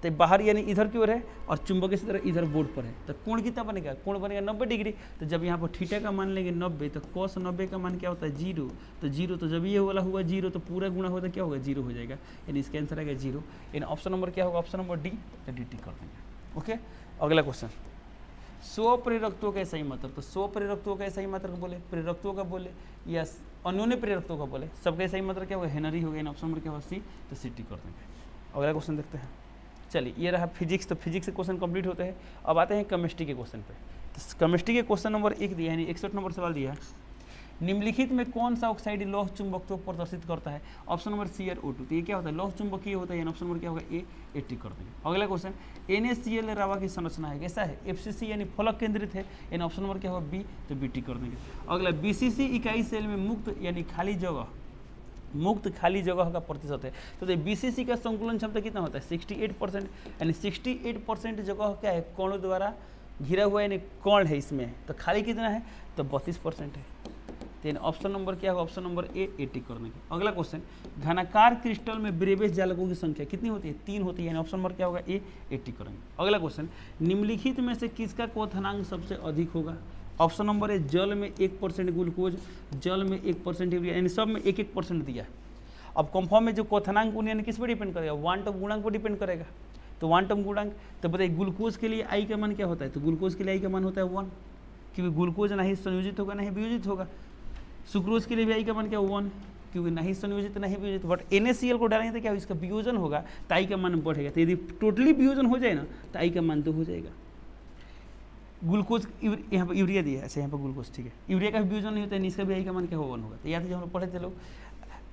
[SPEAKER 2] तो बाहर यानी इधर की ओर है और चुंबकीय क्षेत्र इधर बोर्ड पर है, तो कोण कितना बनेगा, कोण बनेगा 90 डिग्री। तो जब यहाँ पर थीटा का मान लेंगे 90, तो cos 90 का मान क्या होता है 0, तो 0, तो जब ये वाला हुआ 0 तो पूरा गुणा होता क्या होगा 0 हो जाएगा, यानी इसका आंसर आएगा 0। यानी ऑप्शन नंबर क्या होगा, ऑप्शन नंबर डी, तो डी टी कर देंगे। ओके, अगला क्वेश्चन, 100 प्रेरकत्वों का सही मात्रक, तो 100 प्रेरकत्वों का सही मात्रक बोले, प्रेरकत्वों का बोले या अन्योन्य प्रेरकत्वों का बोले, सबका सही मात्रक क्या होगा, हेनरी हो गया। ऑप्शन नंबर क्या होगा सी, तो सी टी कर देंगे। अगला क्वेश्चन देखते हैं। चलिए ये रहा फिजिक्स, तो फिजिक्स के क्वेश्चन कंप्लीट होते हैं। अब आते हैं केमिस्ट्री के क्वेश्चन पे। तो केमिस्ट्री के क्वेश्चन नंबर 1 दिया यानी 61 नंबर सवाल दिया है, निम्नलिखित में कौन सा ऑक्साइड लौह चुंबकत्व प्रदर्शित करता है, ऑप्शन नंबर सी और O2। तो ये क्या होता है, लौह चुंबकीय होता है, यानी ऑप्शन नंबर क्या होगा ए, 80 कर देंगे। अगला क्वेश्चन, NaCl रावा की संरचना है कैसा है, FCC यानी फलक केंद्रित है, यानी ऑप्शन नंबर क्या होगा बी, तो BT कर देंगे। अगला BCC इकाई सेल में मुक्त यानी खाली जगह, मुक्त खाली जगह का प्रतिशत है, तो BCC का संकुलन क्षमता कितना होता है 68%, यानी 68% जगह क्या है, कण द्वारा घिरा हुआ यानी कण है इसमें, तो खाली कितना है, तो 32% है। तो ऑप्शन नंबर क्या होगा, ऑप्शन नंबर ए, 80 कर देंगे। अगला क्वेश्चन, घनाकार क्रिस्टल में ब्रेवेज जालकों की संख्या कितनी होती है, 3 होती है, यानी ऑप्शन नंबर क्या होगा ए, 80 करेंगे। अगला क्वेश्चन, निम्नलिखित में से किसका क्वथनांक सबसे अधिक होगा, ऑप्शन नंबर है जल में 1% ग्लूकोज, जल में 1% यूरिया, यानी सब में 1-1% दिया है। अब कंफर्म में जो क्वथनांक उन्हें किस पर डिपेंड करेगा, वन टर्म गुणांक पर डिपेंड करेगा, तो वन टर्म गुणांक। तो बताइए ग्लूकोज के लिए आई का मान क्या होता है, तो ग्लूकोज के लिए आई का मान होता है 1, क्योंकि ग्लूकोज ना ही संयोजित होगा ना ही वियोजित होगा। सुक्रोज के लिए भी आई का मान क्या 1, क्योंकि ना ही संयोजित ना ही वियोजित। बट NaCl को डालेंगे तो क्या इसका वियोजन होगा, तो आई का मान बढ़ेगा। तो यदि टोटली वियोजन हो जाए ना तो आई का मान 2 हो जाएगा। ग्लूकोज यहाँ पर यूरिया दिया है, ऐसे यहाँ पर ग्लूकोज, ठीक है, यूरिया का भी वियोजन नहीं होता है, इसका भी आई का मान क्या होगा 1 होगा। तो याद जो हम लोग पढ़े थे लोग,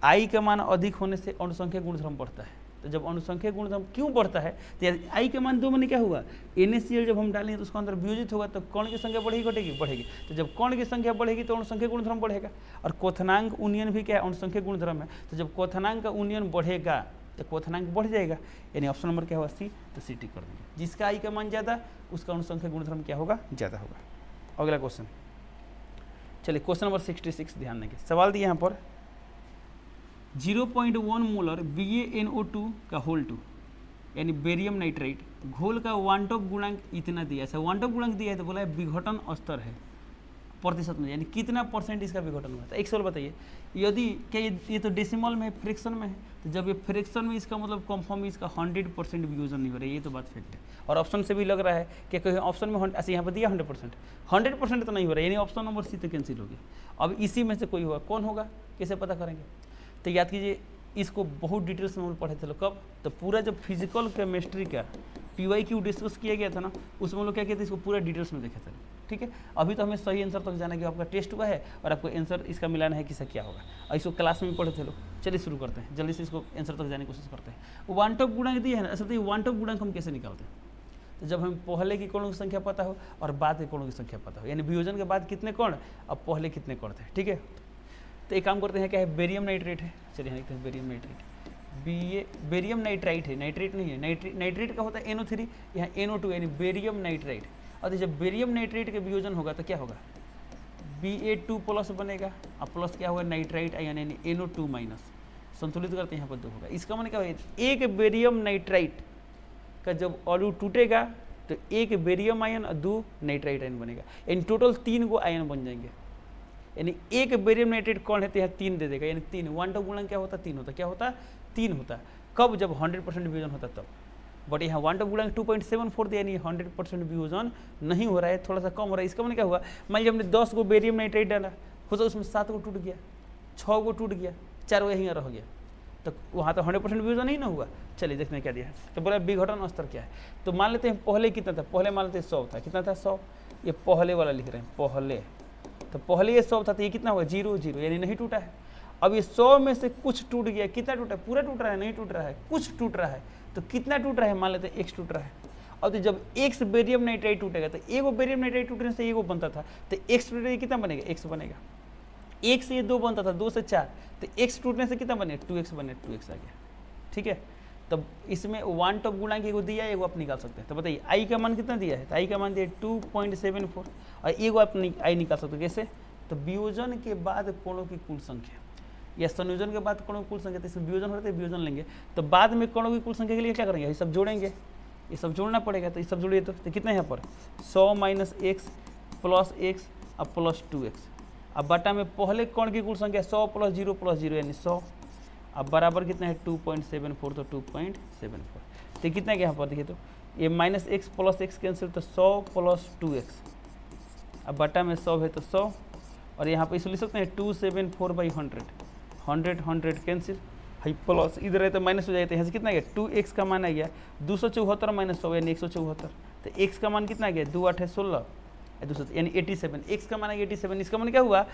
[SPEAKER 2] आई का मान अधिक होने से अणुसंख्या गुणधर्म बढ़ता है। तो जब अणुसंख्या गुणधर्म क्यों बढ़ता है, तो आई का मान 2 माने क्या हुआ, NaCl जब हम डालेंगे तो उसके अंदर वियोजित होगा, तो कण की संख्या बढ़ेगी घटेगी, बढ़ेगी। तो जब कण की संख्या बढ़ेगी तो अणुसंख्या गुणधर्म बढ़ेगा। और क्वथनांक उन्नयन भी क्या है, अणुसंख्या गुणधर्म है। तो जब क्वथनांक का उन्नयन बढ़ेगा तो क्वथनांक बढ़ जाएगा, यानी ऑप्शन नंबर क्या होगा सी, तो सी टी कर देंगे। जिसका आई का मान ज़्यादा उसका अणुसंख्या गुणधर्म क्या होगा, ज़्यादा होगा। अगला क्वेश्चन, चलिए क्वेश्चन नंबर 66 ध्यान देंगे। सवाल दिया यहाँ पर 0.1 मोलर BaNO2 का होल 2 यानी बेरियम नाइट्राइट घोल का वन टॉप गुणांक इतना दिया है, वन टॉप गुणांक दिया है तो बोला है विघटन स्तर है प्रतिशत में, यानी कितना % इसका विघटन हुआ है। तो एक सवाल बताइए, यदि क्या ये तो डेसिमल में फ्रैक्शन में है, तो जब ये फ्रैक्शन में इसका मतलब कंफर्म इसका 100% वियोजन नहीं हो रहा है, ये तो बात फैक्ट है। और ऑप्शन से भी लग रहा है कि कहीं ऑप्शन में ऐसे यहाँ पर दिया 100% तो नहीं हो रहा है, यानी ऑप्शन नंबर सी तो कैंसिल हो गया। अब इसी में से कोई होगा, कौन होगा, कैसे पता करेंगे। तो याद कीजिए इसको बहुत डिटेल्स में हम पढ़े थे लोग, कब, तो पूरा जब फिजिकल केमिस्ट्री का PYQ डिस्कस किया गया था ना, उसमें हम लोग क्या किया था, इसको पूरा डिटेल्स में देखे थे, ठीक है। अभी तो हमें सही आंसर तक जाना कि आपका टेस्ट हुआ है और आपको आंसर इसका मिलाना है किसका क्या होगा, और इसको क्लास में पढ़े थे लोग। चलिए शुरू करते हैं, जल्दी से इसको आंसर तक जाने की कोशिश करते हैं। वन टॉप गुणांक दिया है ना, असल वन टॉप गुणांक हम कैसे निकालते हैं, तो जब हम पहले की कोणों की संख्या पता हो और बाद के कोणों की संख्या पता हो, यानी वियोजन के बाद कितने कोण अब पहले कितने कोण थे, ठीक है। तो एक काम करते हैं, क्या है, बेरियम नाइट्रेट है, चलिए लिखते हैं बेरियम नाइट्रेट, बेरियम नाइट्राइट है, नाइट्रेट नहीं है, नाइट्रेट का होता है NO3, यहाँ NO2 यानी बेरियम नाइट्राइट। और जब बेरियम नाइट्रेट का वियोजन होगा तो क्या होगा, Ba2+ बनेगा, और प्लस क्या होगा नाइट्राइट यानी NO2-, संतुलित करते हैं यहाँ पर 2 होगा। इसका मतलब क्या होगा, एक बेरियम नाइट्राइट का जब अणु टूटेगा तो एक बेरियम आयन और 2 नाइट्राइट आयन बनेगा, यानी टोटल 3 गो आयन बन जाएंगे। यानी एक बेरियम नाइट्रेट कौन है तो यहाँ 3 दे देगा, यानी 3 वन टॉप गुणांक क्या होता है 3 होता, क्या होता 3 होता। कब, जब 100% वियोजन होता तब। बट यहाँ वन टॉप गुणांक 2.74 दिया, यानी 100% वियोजन नहीं हो रहा है, थोड़ा सा कम हो रहा है। इसका मतलब क्या हुआ, मान लीजिए हमने 10 गो बेरियम नाइट्रेट डाला, हो सकता उसमें 7 गो टूट गया, 6 गो टूट गया, 4 गो यहीं रह गया, तो वहाँ तो 100% विभाजन नहीं ना हुआ। चलिए देखते हैं क्या दिया है। तो बोला विघटन स्तर क्या है। तो मान लेते हैं पहले कितना था, पहले मान लेते हैं 100 था, कितना था 100, ये पहले वाला लिख रहे हैं पहले, तो पहले ये 100 था तो ये कितना हुआ 0 0, यानी नहीं टूटा है। अब ये 100 में से कुछ टूट गया, कितना टूटा है, पूरा टूट रहा है, नहीं टूट रहा है, कुछ टूट रहा है, तो कितना टूट रहा है, मान लेते हैं x टूट रहा है। अब तो जब x बेरियम नाइट्राइड टूटेगा तो एगो बेरियम नाइट्राइड टूटने से एगो बनता था, तो x टूटेगा कितना बनेगा, x बनेगा, 1 से ये 2 बनता था, 2 से 4, तो x टूटने से कितना बनेगा 2x बने, 2x आ गया। ठीक है, तब इसमें 1 टॉप गुणा एगो दिया है, एगो आप निकाल सकते हैं। तो बताइए i का मान कितना दिया है, तो i का मान दिया है 2.74 और एगो आप i निकाल सकते हैं। कैसे, तो वियोजन के बाद कोणों की कुल संख्या या संयोजन के बाद कोणों की कुल संख्या, तो इसमें वियोजन होता है, वियोजन लेंगे तो बाद में कोणों की कुल संख्या के लिए क्या करेंगे, ये सब जोड़ेंगे, ये सब जोड़ना पड़ेगा। तो ये सब जोड़िए तो कितना है यहाँ पर 100 माइनस x प्लस x और प्लस 2x, अब बटा में पहले कोण की कुल संख्या 100 प्लस 0 प्लस 0 यानी 100, अब बराबर कितना है 2.74, तो 2.74, तो कितना क्या यहाँ पर देखिए, तो ये minus x plus x cancel, तो 100 प्लस 2x, अब बटा में 100 है तो 100, और यहाँ पर इसको लिख सकते हैं 274/100, 100 कैंसिल, हाई प्लस इधर है तो माइनस हो जाएगा, तो यहाँ से कितना गया 2x का मान आ गया 274 माइनस 100 यानी 174, तो x का मान कितना गया 2 8 16 यानी 87, x का मान आ गया 87, इसका मान क्या हुआ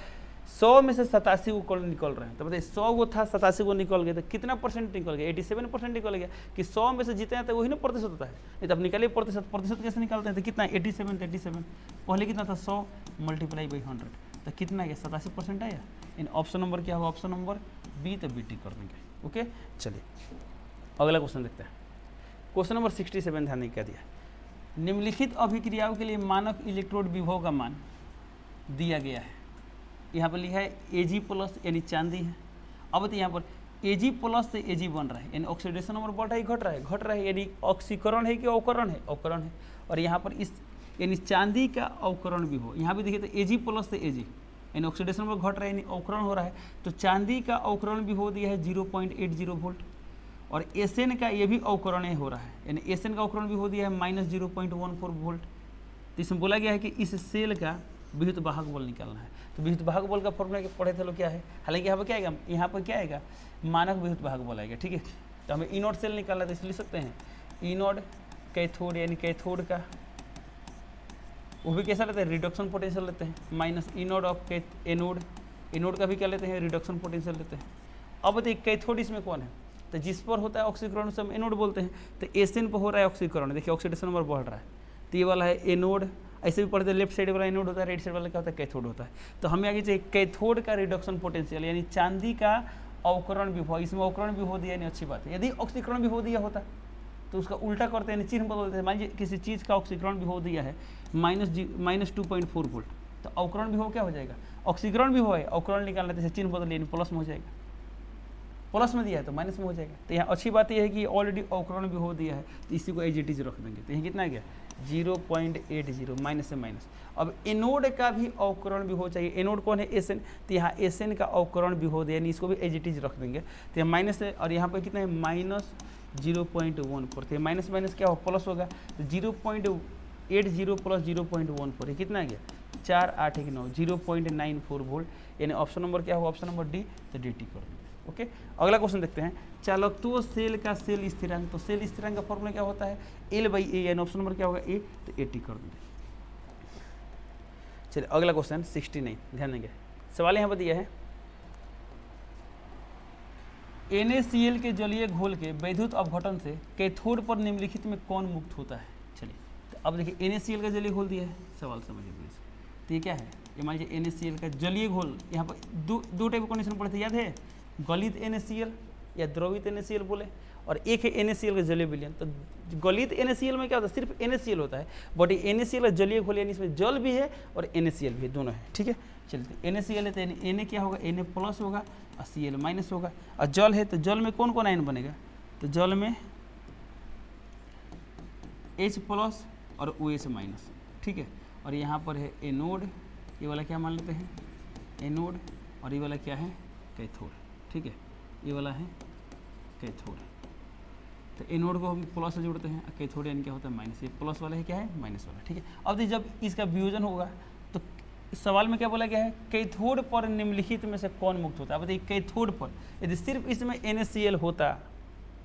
[SPEAKER 2] 100 में से 87 को कोण निकल रहे हैं। तो बताइए 100 वो था 87 को निकल गया, तो कितना परसेंट निकल गया 87% निकल गया, कि 100 में से जितना आता है वही ना प्रतिशत होता है। नहीं तो अब निकालिए प्रतिशत, प्रतिशत कैसे निकालते हैं, तो कितना 87, पहले कितना था 100 मल्टीप्लाई बाई 100, तो कितना गया 87% आया। इन ऑप्शन नंबर क्या होगा, ऑप्शन नंबर बी, तो बी टिक कर देंगे। ओके, चलिए अगला क्वेश्चन देखते हैं। क्वेश्चन नंबर 67 ध्यान नहीं क्या दिया, निम्नलिखित अभिक्रियाओं के लिए मानक इलेक्ट्रोड विभव का मान दिया गया है। यहाँ पर लिखा है Ag प्लस यानी चांदी है। अब तो यहाँ पर Ag प्लस से Ag बन रहा है, यानी ऑक्सीडेशन नंबर बढ़ रहा है, घट रहा है, यानी ऑक्सीकरण है कि अवकरण है, अवकरण है। और यहाँ पर इस यानी चांदी का अवकरण विभव, यहाँ भी देखिए तो Ag प्लस से Ag यानी ऑक्सीडेशन नंबर घट रहा है, यानी अवकरण हो रहा है। तो चांदी का अवकरण विभव दिया है 0.80 वोल्ट, और Sn का ये भी अवकरण हो रहा है, यानी Sn का अवकरण विभव दिया है -0.14 वोल्ट। तो इसमें बोला गया है कि इस सेल का विद्युत वाहक बल निकालना है। तो विद्युत वाहक बल का फॉर्मूला पढ़े थे लोग क्या है, हालांकि यहाँ पर क्या आएगा, यहाँ पर क्या आएगा मानक विद्युत वाहक बल आएगा। ठीक है, तो हमें ई नोड सेल निकालना है, तो इसलिए लिख सकते हैं ई नोड कैथोड, यानी कैथोड का वो भी कैसा लेते हैं, रिडक्शन पोटेंशियल लेते हैं, minus E node of anode, anode का भी क्या लेते हैं, रिडक्शन पोटेंशियल लेते हैं। अब बताइए कैथोड इसमें कौन है, तो जिस पर होता है ऑक्सीकरण उसे हम एनोड बोलते हैं। तो Sn पर हो रहा है ऑक्सीकरण, देखिए ऑक्सीडेशन नंबर बढ़ रहा है, तो ये वाला है एनोड। ऐसे भी पढ़ते हैं लेफ्ट साइड वाला एनोड होता है, राइट साइड वाला क्या होता है कैथोड होता है। तो हमें आगे चाहिए कैथोड का रिडक्शन पोटेंशियल, यानी चांदी का अवकरण विभव, इसमें अवकरण विभव दिया यानी अच्छी बात है। यदि ऑक्सीकरण विभव दिया होता तो उसका उल्टा करते हैं, चिन्ह बदलते हैं। मान लीजिए किसी चीज़ का ऑक्सीकरण विभव दिया है -2.4 वोल्ट, तो अवकरण विभव क्या हो जाएगा, ऑक्सीकरण विभव है, अवकरण निकालना जैसे चिन्ह बदल यानी प्लस में हो जाएगा, प्लस में दिया है तो माइनस में हो जाएगा। तो यहाँ अच्छी बात यह है कि ऑलरेडी अवकरण विभव दिया है, तो इसी को एज इट इज रख देंगे। तो यहाँ कितना आ गया 0.80, माइनस से माइनस। अब एनोड का भी अवकरण विभव चाहिए, एनोड कौन है Sn, तो यहाँ Sn का अवकरण विभव दिया, यानी इसको भी एज इट इज रख देंगे। तो यहाँ माइनस है, और यहाँ पर कितना है -0.14, तो माइनस माइनस क्या हो प्लस होगा, तो 0.80 प्लस 0.14 कितना आ गया 4 8 1 9, 0.94 वोल्ट, यानी ऑप्शन नंबर क्या होगा, ऑप्शन नंबर डी, तो डी टी कर देंगे। ओके, अगला क्वेश्चन देखते हैं। चालकत्व सेल का सेल स्थिरांक, तो सेल स्थिरांक का फॉर्मूला क्या होता है L/A, यानी ऑप्शन नंबर क्या होगा ए, तो AT कर देंगे। चलिए अगला क्वेश्चन 69 ध्यान देंगे, सवाल यहाँ पर दिया है NaCl के जलीय घोल के वैद्युत अपघटन से कैथोड पर निम्नलिखित में कौन मुक्त होता है। चलिए तो अब देखिए NaCl का जलीय घोल दिया है, सवाल समझिए प्लीज। तो ये क्या है, ये मान लीजिए NaCl का जलीय घोल, यहाँ पर दो टाइप कंडीशन पढ़े थे, याद है, गलित NaCl या द्रवित NaCl बोले, और एक है NaCl का जलीय विलयन। तो गलित NaCl में क्या होता है, सिर्फ NaCl होता है, बट ये NaCl का जलीय घोल यानी इसमें जल भी है और NaCl भी है, दोनों है। ठीक है, चलिए NaCl है तो Na क्या होगा, Na प्लस होगा और Cl माइनस होगा, और जल है तो जल में कौन कौन आयन बनेगा, तो जल में H प्लस और OH माइनस। ठीक है, और यहाँ पर है एनोड, ये वाला क्या मान लेते हैं एनोड, और ये वाला क्या है कैथोड। ठीक है, ये वाला है कैथोड, तो एनोड को हम प्लस से जोड़ते हैं, कैथोड यानी क्या होता है माइनस, ये प्लस वाला है क्या है माइनस वाला। ठीक है, अब जब इसका वियोजन होगा तो सवाल में क्या बोला गया है, कैथोड पर निम्नलिखित में से कौन मुक्त होता है। बताइए कैथोड पर यदि सिर्फ इसमें NaCl होता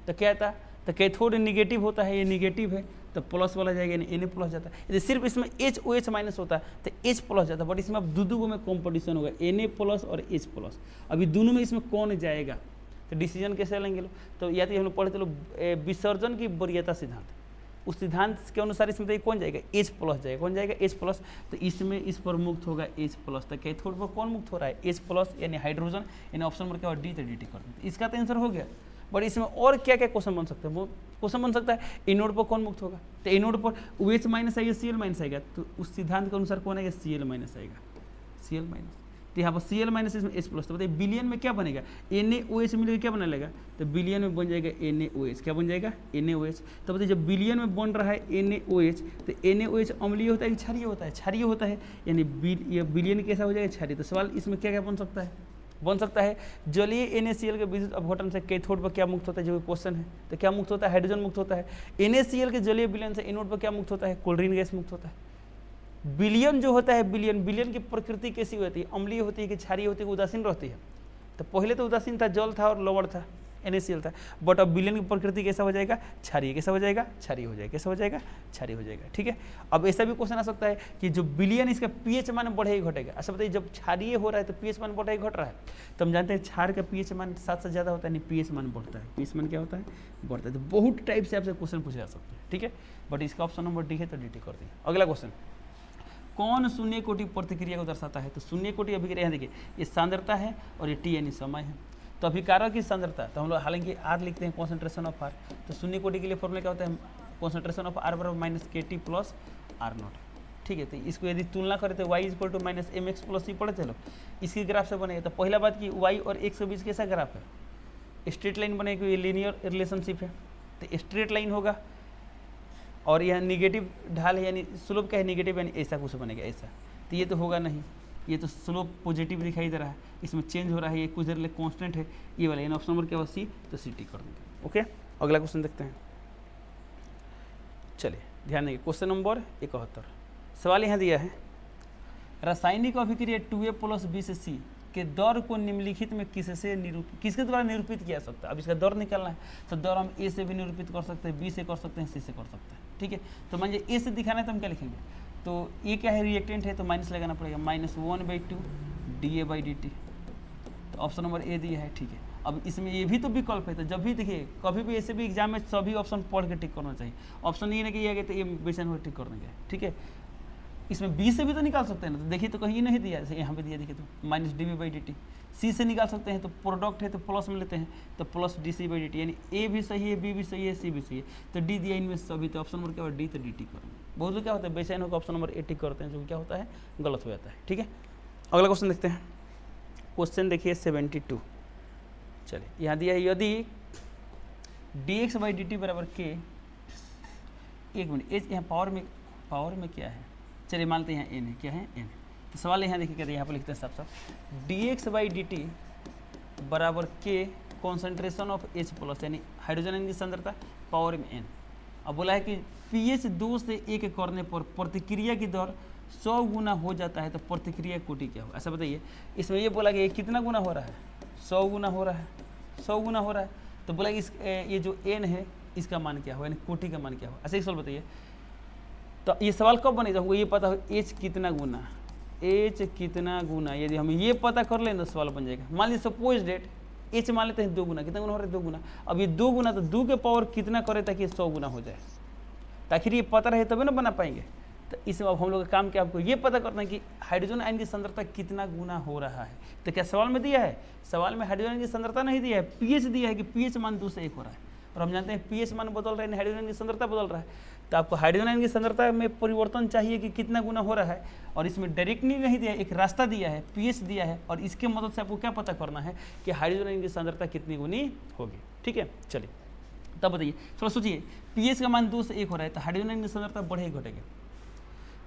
[SPEAKER 2] तो क्या था, तो कैथोड निगेटिव होता है, ये निगेटिव है तो प्लस वाला जाएगा यानी Na प्लस जाता है। यदि सिर्फ इसमें HOH माइनस होता तो H प्लस जाता, बट इसमें अब दो में कॉम्पिटिशन होगा, Na प्लस और H प्लस। अभी दोनों में इसमें कौन जाएगा तो डिसीजन कैसे लेंगे लोग, तो या तो हम लोग पढ़े थे लोग विसर्जन की वरीयता सिद्धांत, उस सिद्धांत के अनुसार इसमें तो कौन जाएगा, H प्लस जाएगा। कौन जाएगा, H प्लस। तो इसमें इस पर मुक्त होगा H प्लस। तो कैथोड पर कौन मुक्त हो रहा है, H प्लस यानी हाइड्रोजन, यानी ऑप्शन नंबर क्या होगा डी, तो dt कर देते। इसका तो आंसर हो गया। बट इसमें और क्या क्या क्वेश्चन बन सकता है, वो क्वेश्चन बन सकता है एनोड पर कौन मुक्त होगा, तो एनोड पर OH माइनस आएगा, Cl माइनस आएगा, तो उस सिद्धांत के अनुसार कौन आएगा, Cl माइनस आएगा, Cl माइनस। तो यहाँ पर Cl माइनस इसमें H प्लस। तो बताइए बिलियन में क्या बनेगा, NaOH मिलेगा, क्या बना लेगा, तो बिलियन में बन जाएगा NaOH। क्या बन जाएगा, NaOH। तो बताइए जब बिलियन में बन रहा है NaOH, तो NaOH अम्लीय होता है कि क्षारीय होता है, क्षारीय होता है, यानी ये बिलियन कैसा हो जाएगा, क्षारीय। तो सवाल इसमें क्या क्या बन सकता है, बन सकता है जलीय NaCl के विद्युत अपघटन से कैथोड पर क्या मुक्त होता है, जो क्वेश्चन है। तो क्या मुक्त होता है, हाइड्रोजन मुक्त होता है। NaCl के जलीय विलयन से एनोड पर क्या मुक्त होता है, क्लोरीन गैस मुक्त होता है। विलयन जो होता है, विलयन की प्रकृति कैसी होती है, अम्लीय होती है कि क्षारीय होती है, उदासीन रहती है। तो पहले तो उदासीन था, जल था और लवण था, NaCl था, बट अब विलयन की प्रकृति कैसा हो जाएगा, क्षारीय। कैसा हो जाएगा, क्षारीय हो जाएगा। कैसा हो जाएगा, क्षारीय हो जाएगा। ठीक है। अब ऐसा भी क्वेश्चन आ सकता है कि जो विलयन इसका pH मान बढ़ेगा घटेगा। अच्छा बताइए जब क्षारीय हो रहा है तो pH मान बढ़ेगा घट रहा है, तो हम जानते हैं क्षार का pH मान 7 से ज़्यादा होता है, नहीं pH मान बढ़ता है। pH मान क्या होता है, बढ़ता है। तो बहुत टाइप से आपसे क्वेश्चन पूछे जा सकते हैं। ठीक है, बट इसका ऑप्शन नंबर डी है, तो dt कर दिए। अगला क्वेश्चन, कौन शून्य कोटि प्रतिक्रिया को दर्शाता है। तो शून्य कोटि अभिक्रिया, यहाँ देखिए ये सांद्रता है और ये T यानी समय है। तो अभिकारक की सांद्रता, तो हम लोग हालांकि R लिखते हैं, कॉन्सेंट्रेशन ऑफ R। तो शून्य कोटि के लिए फॉर्मूला क्या होता है, कॉन्सेंट्रेशन ऑफ R बराबर माइनस KT प्लस R0। ठीक है, तो इसको यदि तुलना करें तो y equal to minus MX plus C पढ़े चलो, इसकी ग्राफ से बनेगा। तो पहला बात कि y और x के बीच कैसा ग्राफ है, स्ट्रेट लाइन बनेगी, ये लीनियर रिलेशनशिप है, तो स्ट्रेट लाइन होगा। और यह निगेटिव ढाल है, यानी स्लोप क्या है, निगेटिव, यानी ऐसा कुछ बनेगा, ऐसा। तो ये तो होगा नहीं, ये तो स्लोप पॉजिटिव दिखाई दे रहा है, इसमें चेंज हो रहा है, ये कुछ देर लिए कांस्टेंट है, ये वाला। यानी ऑप्शन नंबर क्या होगा, सी, तो CT कर देंगे। ओके, अगला क्वेश्चन देखते हैं। चलिए ध्यान देंगे, क्वेश्चन नंबर 71। सवाल यहाँ दिया है, रासायनिक अभिक्रिया 2A प्लस B से C के दर को निम्नलिखित में किसके द्वारा निरूपित किया जा सकता है। अब इसका दर निकालना है, तो दर हम A से भी निरूपित कर सकते हैं, B से कर सकते हैं, C से कर सकते हैं। ठीक है, तो मान लीजिए A से दिखाना है तो हम क्या लिखेंगे, तो ये क्या है, रिएक्टेंट है, तो माइनस लगाना पड़ेगा, -1/2 dA/dt। तो ऑप्शन नंबर ए दिया है। ठीक है, अब इसमें ये भी तो विकल्प है, तो जब भी देखिए कभी भी ऐसे भी एग्जाम में सभी ऑप्शन पढ़ के टिक करना चाहिए। ऑप्शन ये नहीं कि ये तो ये बेचैन हो टिक करने का। ठीक है, इसमें बी से भी तो निकाल सकते हैं ना, तो देखिए तो कहीं नहीं दिया, जैसे यहाँ पे दिया, देखिए तो -dB/dt। सी से निकाल सकते हैं, तो प्रोडक्ट है तो प्लस में लेते हैं, तो प्लस dC/dt, यानी ए भी सही है, बी भी सही है, सी भी सही है, तो डी दिया इनमें सभी। तो ऑप्शन नंबर क्या होगा, डी, तो dt करेंगे। बहुत लोग क्या होता है, बेचैन होकर ऑप्शन नंबर ए टिक करते हैं, जो क्या होता है, गलत हो जाता है। ठीक है, अगला क्वेश्चन देखते हैं। क्वेश्चन देखिए 72। चलिए यहाँ दिया है, यदि dx/dt बराबर k, एक मिनट, एच यहाँ पावर में क्या है, चलिए मानते हैं यहाँ n है, क्या है, n। तो सवाल यहाँ देखिए, कहते हैं यहाँ पर लिखते हैं साफ साफ, dx/dt बराबर k concentration of H plus, यानी हाइड्रोजन आयन की सांद्रता, पावर में n। अब बोला है कि pH 2 से 1 करने पर प्रतिक्रिया की दर 100 गुना हो जाता है, तो प्रतिक्रिया कोटि क्या होगा। ऐसा बताइए, इसमें ये बोला कि कितना गुना हो रहा है, 100 गुना हो रहा है, 100 गुना हो रहा है। तो बोला कि ये जो n है इसका मान क्या होगा, यानी कोटि का मान क्या होगा। ऐसा एक सवाल बताइए। तो ये सवाल कब बनेगा, हमको ये पता हो H कितना गुना, H कितना गुना, यदि हम ये पता कर लें तो सवाल बन जाएगा। मान लीजिए सपोज डेट H मान लेते हैं 2 गुना, कितना गुना हो रहा है, 2 गुना। अब ये 2 गुना, तो 2 के पावर कितना करे ताकि 100 गुना हो जाए, ताकि ये पता रहे तभी ना बना पाएंगे। तो इसमें अब हम लोग का काम क्या, आपको ये पता करना है कि हाइड्रोजन आयन की सांद्रता कितना गुना हो रहा है। तो क्या सवाल में दिया है, सवाल में हाइड्रोजन की सांद्रता नहीं दिया है, pH दिया है कि pH मान 2 से 1 हो रहा है, और हम जानते हैं pH मान बदल रहा है, हाइड्रोजन की सांद्रता बदल रहा है। तो आपको हाइड्रोजन आयन की सांद्रता में परिवर्तन चाहिए कि कितना गुना हो रहा है, और इसमें डायरेक्टली नहीं दिया है, एक रास्ता दिया है, pH दिया है, और इसके मदद से आपको क्या पता करना है कि हाइड्रोजन आयन की सांद्रता कितनी गुनी होगी। ठीक है, चलिए तब बताइए, थोड़ा सोचिए, pH का मान 2 से 1 हो रहा है, तो हाइड्रोजन आयन की सांद्रता बढ़ेगी घटेगी,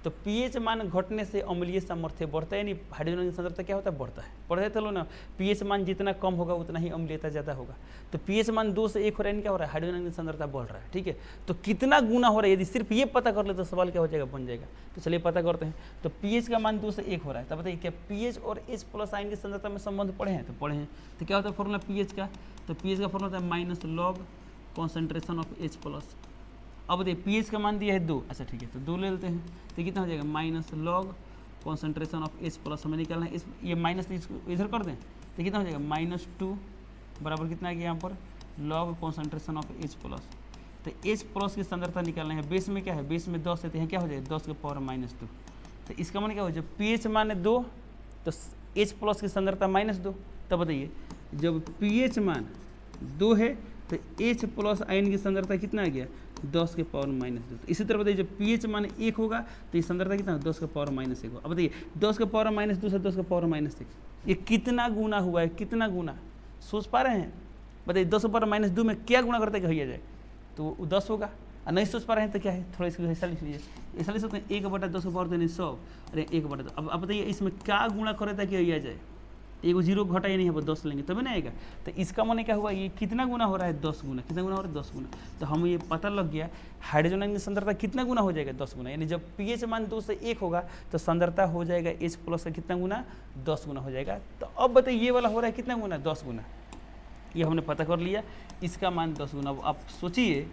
[SPEAKER 2] तो पीएच मान घटने से अम्लीय सामर्थ्य बढ़ता है, यानी हाइड्रोजन की सांद्रता क्या होता है, बढ़ता है। पढ़ते थे लो ना, पीएच मान जितना कम होगा उतना ही अम्लीयता ज़्यादा होगा। तो पीएच मान 2 से 1 हो रहा है, क्या हो रहा है, हाइड्रोजन की सांद्रता बढ़ रहा है। ठीक है, तो कितना गुना हो रहा है, यदि सिर्फ ये पता कर ले तो सवाल क्या हो जाएगा, बन जाएगा। तो चलिए पता करते हैं। तो पीएच का मान 2 से 1 हो रहा है, तब बताइए क्या पीएच और H प्लस आयन की सांद्रता में संबंध पढ़े हैं, तो पढ़े हैं। तो क्या होता है फॉर्मूला पीएच का, तो पीएच का फॉर्मूला होता है minus log concentration of H plus. अब देखिए पीएच का मान दिया है 2, अच्छा ठीक है, तो 2 ले लेते हैं, तो कितना हो जाएगा minus log concentration of H plus. हमें निकालना है इस, ये माइनस इसको इधर कर दें, तो कितना हो जाएगा -2 बराबर कितना आ गया यहाँ पर log concentration of H plus. तो H प्लस की सांद्रता निकालना है, बेस में क्या है, बेस में 10 है, तो यहाँ क्या हो जाएगा 10 के पावर -2। तो इसका मान क्या हो जाए, पीएच मान 2 तो H प्लस की सांद्रता -2। तब बताइए जब पीएच मान 2 है तो H प्लस आयन की सांद्रता कितना आ गया 10 के पावर -2। तो इसी तरह बताइए जब पीएच मान 1 होगा तो ये सांद्रता कितना 10 के पावर -1 होगा। अब बताइए 10 के पावर -2 से 10 के पावर -1 ये कितना गुना हुआ है, कितना गुना सोच पा रहे हैं। बताइए 10 के पावर -2 में क्या गुना करते हैं कि जाए तो 10 होगा, और नहीं सोच पा रहे हैं तो क्या है, थोड़ा इसको ऐसा लिख लीजिए, ऐसा लिख सकते हैं 1/10 के पावर 100, अरे 1/10। अब बताइए इसमें क्या गुना करे ताकि आ जाए, एगो जीरो घटा ही नहीं है, 10 लेंगे तभी ना आएगा। तो इसका माने क्या हुआ, ये कितना गुना हो रहा है 10 गुना, कितना गुना हो रहा है 10 गुना। तो हम ये पता लग गया हाइड्रोजन की सांद्रता कितना गुना हो जाएगा 10 गुना, यानी जब पीएच मान 2 से 1 होगा तो सांद्रता हो जाएगा H प्लस का कितना गुना 10 गुना हो जाएगा। तो अब बताइए ये वाला हो रहा है कितना गुना 10 गुना, ये हमने पता कर लिया, इसका मान 10 गुना। अब आप सोचिए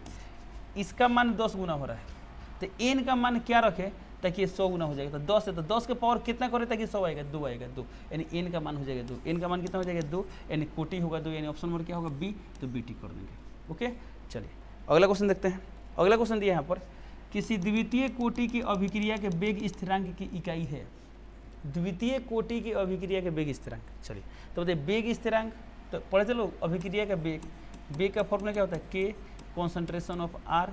[SPEAKER 2] इसका मान 10 गुना हो रहा है तो n का मान क्या रखे ताकि ये 100 गुना हो जाएगा। तो 10 है तो 10 के पावर कितना करे ताकि 100 आएगा, 2 आएगा, 2 यानी n का मान हो जाएगा 2, n का मान कितना हो जाएगा 2, यानी कोटि होगा 2, यानी ऑप्शन नंबर क्या होगा बी, तो BT कर देंगे। ओके चलिए अगला क्वेश्चन देखते हैं। अगला क्वेश्चन दिया यहाँ पर, किसी द्वितीय कोटि की अभिक्रिया के वेग स्थिरांक की इकाई है। द्वितीय कोटि की अभिक्रिया के वेग स्थिरांक, चलिए तो बताइए वेग स्थिरांक, तो पढ़े चलो अभिक्रिया का वेग, वेग का फॉर्मूला क्या होता है K कॉन्सेंट्रेशन ऑफ R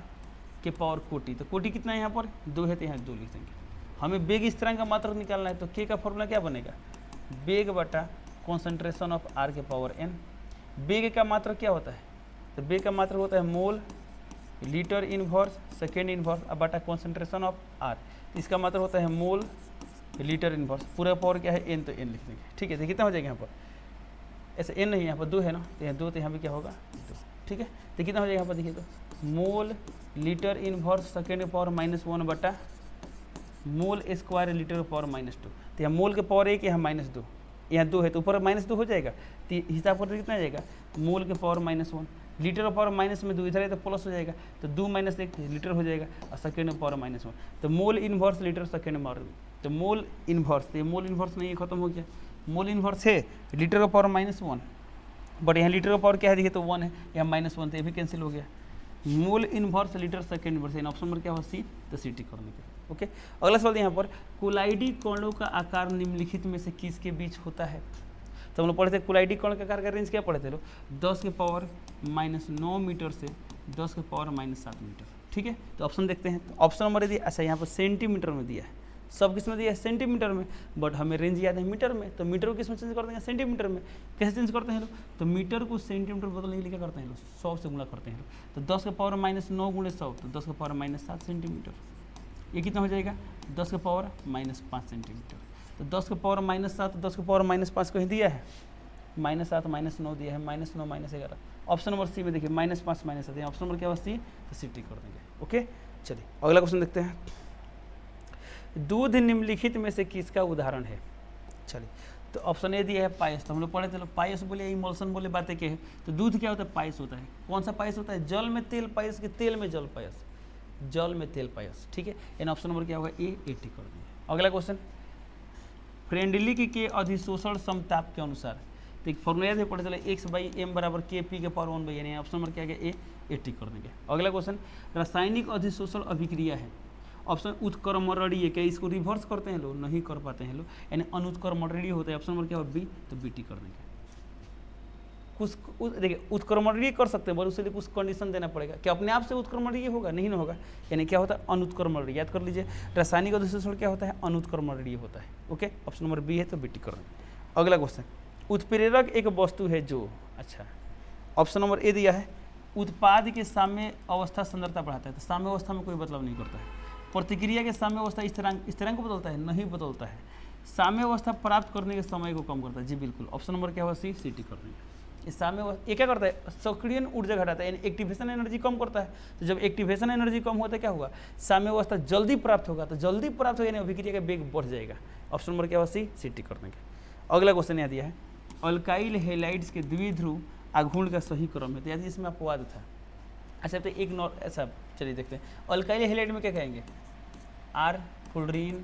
[SPEAKER 2] के पावर कोटि। तो कोटि कितना है यहाँ पर 2 है, तो यहाँ 2 लिख देंगे। हमें वेग स्थिरांक का मात्रक निकालना है, तो K का फॉर्मूला क्या बनेगा वेग बटा कॉन्सेंट्रेशन ऑफ R के पावर n। वेग का मात्रक क्या होता है, तो वेग का मात्रक होता है mole litre inverse second inverse अब बटा कॉन्सेंट्रेशन ऑफ R। इसका मात्रक होता है मोल लीटर इनवर्स, पूरा पावर क्या है n, तो n लिख देंगे। ठीक है, तो कितना हो जाएगा यहाँ पर, ऐसे n नहीं यहाँ पर 2 है ना, तो यहाँ 2, तो यहाँ पे क्या होगा 2। ठीक है, तो कितना हो जाएगा यहाँ पर देखिए, तो mole litre inverse second power -1 बटा मोल स्क्वायर लीटर पावर -2। तो यहाँ मोल के पावर 1, यहाँ -2, यहाँ 2 है तो ऊपर -2 हो जाएगा, तो हिसाब करते कितना आ जाएगा मोल के पावर -1, लीटर पावर माइनस में 2 इधर है तो प्लस हो जाएगा, तो 2 - 1 लीटर हो जाएगा, और सेकेंड पावर -1, तो मोल इनवर्स लीटर सेकेंड पावर, तो मोल इनवर्स, तो ये मोल इनवर्स नहीं है, खत्म हो गया। मोल इनवर्स है लीटर का पावर -1, बट यहाँ लीटर का पावर क्या है देखिए, तो 1 है, यहाँ -1, तो ये भी कैंसिल हो गया। Mole inverse litre second inverse, in option number क्या हो सी, तो CT करने के। ओके अगला सवाल यहाँ पर, कुलाइडी कणों का आकार निम्नलिखित में से किसके बीच होता है। तो हम लोग पढ़े थे कुलाइडी कण का आकार का रेंज क्या पढ़े थे लोग, 10 के पावर -9 मीटर से 10 के पावर -7 मीटर। ठीक है, तो ऑप्शन देखते हैं। तो ऑप्शन नंबर दिया, अच्छा यहाँ पर सेंटीमीटर में दिया है, सब किस में दिया है सेंटीमीटर में, बट हमें रेंज याद है मीटर में, तो मीटर को किस में चेंज कर देंगे सेंटीमीटर में। कैसे चेंज करते हैं लोग, तो मीटर को सेंटीमीटर बदलने के लिए क्या करते हैं लोग 100 से गुणा करते हैं लोग, तो 10 के पावर -9 गुणे 100, तो 10 के पावर -7 सेंटीमीटर। ये कितना हो जाएगा 10 के पावर -5 सेंटीमीटर। तो 10 के पावर -7, 10 के पावर -5 कहीं दिया है, -7 -9 दिया है, -9 -11। ऑप्शन नंबर सी में देखिए -5 -7, ऑप्शन नंबर क्या सी, तो CT कर देंगे। ओके चलिए अगला क्वेश्चन देखते हैं। दूध निम्नलिखित में से किसका उदाहरण है। चलिए तो ऑप्शन ए दिया है पायस, तो हम लोग पढ़े थे पायस बोले इमल्सन बोले बातें क्या है, तो दूध क्या होता है पायस होता है। कौन सा पायस होता है, जल में तेल पायस के तेल में जल पायस, जल में तेल पायस। ठीक है, इन ऑप्शन नंबर क्या होगा ए 80 कर देंगे। अगला क्वेश्चन, फ्रेंडलिक के अधिशोषण समताप के अनुसार, तो एक फॉर्मूला से पढ़े चले x/m बराबर Kp के पावर 1/n, यानी ऑप्शन नंबर क्या है ए 80 कर देंगे। अगला क्वेश्चन, रासायनिक अधिशोषण अभिक्रिया है, ऑप्शन उत्क्रमणीय, क्या इसको रिवर्स करते हैं लोग, नहीं कर पाते हैं लोग, यानी अनुत्क्रमणीय होता है, ऑप्शन नंबर क्या होगा बी, तो BT कर देंगे। कुछ देखिए उत्क्रमणीय कर सकते हैं, बस उसके लिए कुछ कंडीशन देना पड़ेगा, क्या अपने आप से उत्क्रमणीय होगा, नहीं ना होगा, यानी क्या होता है अनुत्क्रमणीय। याद कर लीजिए रासायनिक अधिशोषण क्या होता है, अनुत्क्रमणीय होता है। ओके ऑप्शन नंबर बी है, तो BT कर देंगे। अगला क्वेश्चन, उत्प्रेरक एक वस्तु है जो, अच्छा ऑप्शन नंबर ए दिया है उत्पाद के साम्य अवस्था सांद्रता बढ़ाता है, तो साम्य अवस्था में कोई बदलाव नहीं करता है, प्रतिक्रिया के साम्यावस्था स्थिरांक को बदलता है? नहीं बदलता है। साम्यावस्था प्राप्त करने के समय को कम करता है। जी बिल्कुल, ऑप्शन नंबर क्या होगा? सी, CT करने का। इस साम्यावस्था ये क्या करता है? सक्रियण ऊर्जा घटाता है, यानी एक्टिवेशन एनर्जी कम करता है। तो जब एक्टिवेशन एनर्जी कम होता है क्या होगा? साम्यावस्था जल्दी प्राप्त होगा, तो जल्दी प्राप्त होगा यानी अभिक्रिया का वेग बढ़ जाएगा। ऑप्शन नंबर क्या होगा? सी, CT करने का। अगला क्वेश्चन यहाँ दिया है, अल्काइल हैलाइड्स के द्विध्रुव आघूर्ण का सही क्रम है। तो यानी इसमें अपवाद था। अच्छा, तो एक ऐसा चलिए देखते हैं, अल्काइल हैलाइड में क्या कहेंगे? R, fluorine,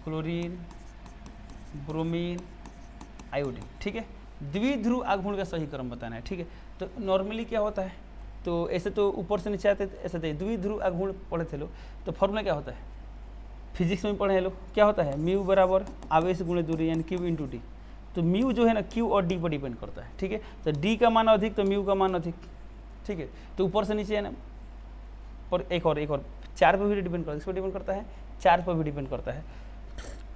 [SPEAKER 2] chlorine, bromine, iodine. ठीक है, द्विध्रुव आघूर्ण का सही क्रम बताना है। ठीक है, तो नॉर्मली क्या होता है, तो ऐसे तो ऊपर से नीचे आते ऐसे थे, द्विध्रुव आघूर्ण पढ़े थे लोग, तो फॉर्मूला क्या होता है? फिजिक्स में पढ़े हैं लोग, क्या होता है? म्यू बराबर आवेश गुणे दूरी यानी Q इंटू डी। तो म्यू जो है ना Q और D पर डिपेंड करता है। ठीक है, तो D का मान अधिक तो म्यू का मान अधिक। ठीक है, तो ऊपर से नीचे है ना, और एक और 4 पर भी डिपेंड करता है। इस पर डिपेंड करता है, 4 पर भी डिपेंड करता है।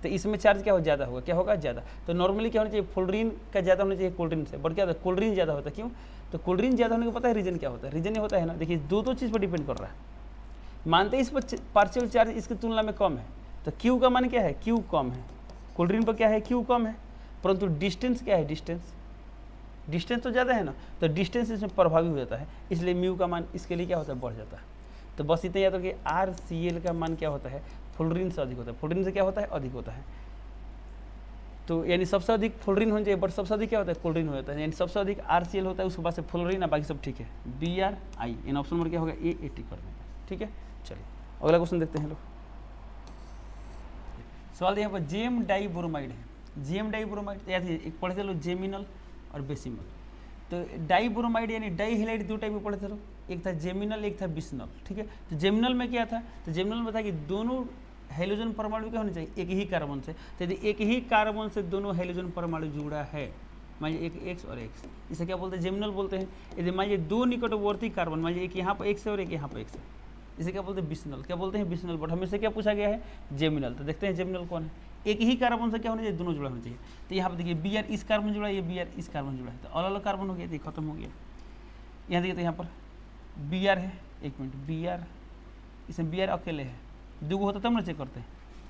[SPEAKER 2] तो इसमें चार्ज क्या हो? ज़्यादा होगा। क्या होगा? ज़्यादा। तो नॉर्मली क्या होना चाहिए? फ्लोरीन का ज़्यादा होना चाहिए कोल्ड्रिन से, बट क्या होता है? कोल्ड्रिन ज़्यादा होता है। क्यों? तो कोल्ड्रिन ज़्यादा होने का पता है रीजन क्या होता है? रीजन ये होता है ना, देखिए दो चीज़ पर डिपेंड कर रहा है। मानते हैं इस पर पार्शियल चार्ज इसकी तुलना में कम है, तो Q का मान क्या है? Q कम है। कोल्ड्रिन पर क्या है? Q कम है, परंतु डिस्टेंस क्या है? डिस्टेंस तो ज़्यादा है ना, तो डिस्टेंस इसमें प्रभावी हो जाता है, इसलिए म्यू का मान इसके लिए क्या होता है? बढ़ जाता है। तो बस इतना याद रखिए, RCl का मान क्या होता है? फ्लोरीन से अधिक होता है। फ्लोरीन से क्या होता है? अधिक होता है। तो यानी सबसे अधिक फ्लोरीन होना चाहिए, बट सबसे अधिक क्या होता है? क्लोरीन हो जाता है। यानी सबसे अधिक RCl होता है, उसके बाद से फ्लोरीन और बाकी सब ठीक है। BRI इन ऑप्शन नंबर क्या होगा? A, 80 कर देंगे। ठीक है, चलिए अगला क्वेश्चन देखते हैं लोग। सवाल यहाँ पर जेम डाइब्रोमाइड है। जेम डाइब्रोमाइड याद है, एक पढ़े थे लोग जेमिनल और बेसिमल। तो डाइब्रोमाइड यानी डाई हैलाइड दो टाइप में पढ़े थे लोग, एक था जेमिनल, एक था बिस्नल। ठीक है, तो जेमिनल में क्या था? तो जेमिनल में था कि दोनों हाइड्रोजन परमाणु क्या होने चाहिए? एक ही कार्बन से। तो यदि एक ही कार्बन से दोनों हाइड्रोजन परमाणु जुड़ा है, मान लीजिए एक X और X, इसे क्या बोलते हैं? जेमिनल बोलते हैं। यदि मान लीजिए दो निकटवर्ती कार्बन, मान लीजिए एक यहाँ पर X है और एक यहाँ पर X है, इसे क्या बोलते हैं? बिस्नल। क्या बोलते हैं? बिस्नल। बट हमें से क्या पूछा गया है? जेमिनल। तो देखते हैं जेमिनल कौन है। एक ही कार्बन से क्या होना चाहिए? दोनों जुड़ा होना चाहिए। तो यहाँ पर देखिए Br इस कार्बन जुड़ा है, ये Br इस कार्बन जुड़ा है, तो अलग अलग कार्बन हो गया, तो खत्म हो गया। यहाँ देखिए, तो यहाँ पर Br है, एक मिनट, Br, इसमें Br अकेले है, दो होता तब ना चेक करते हैं।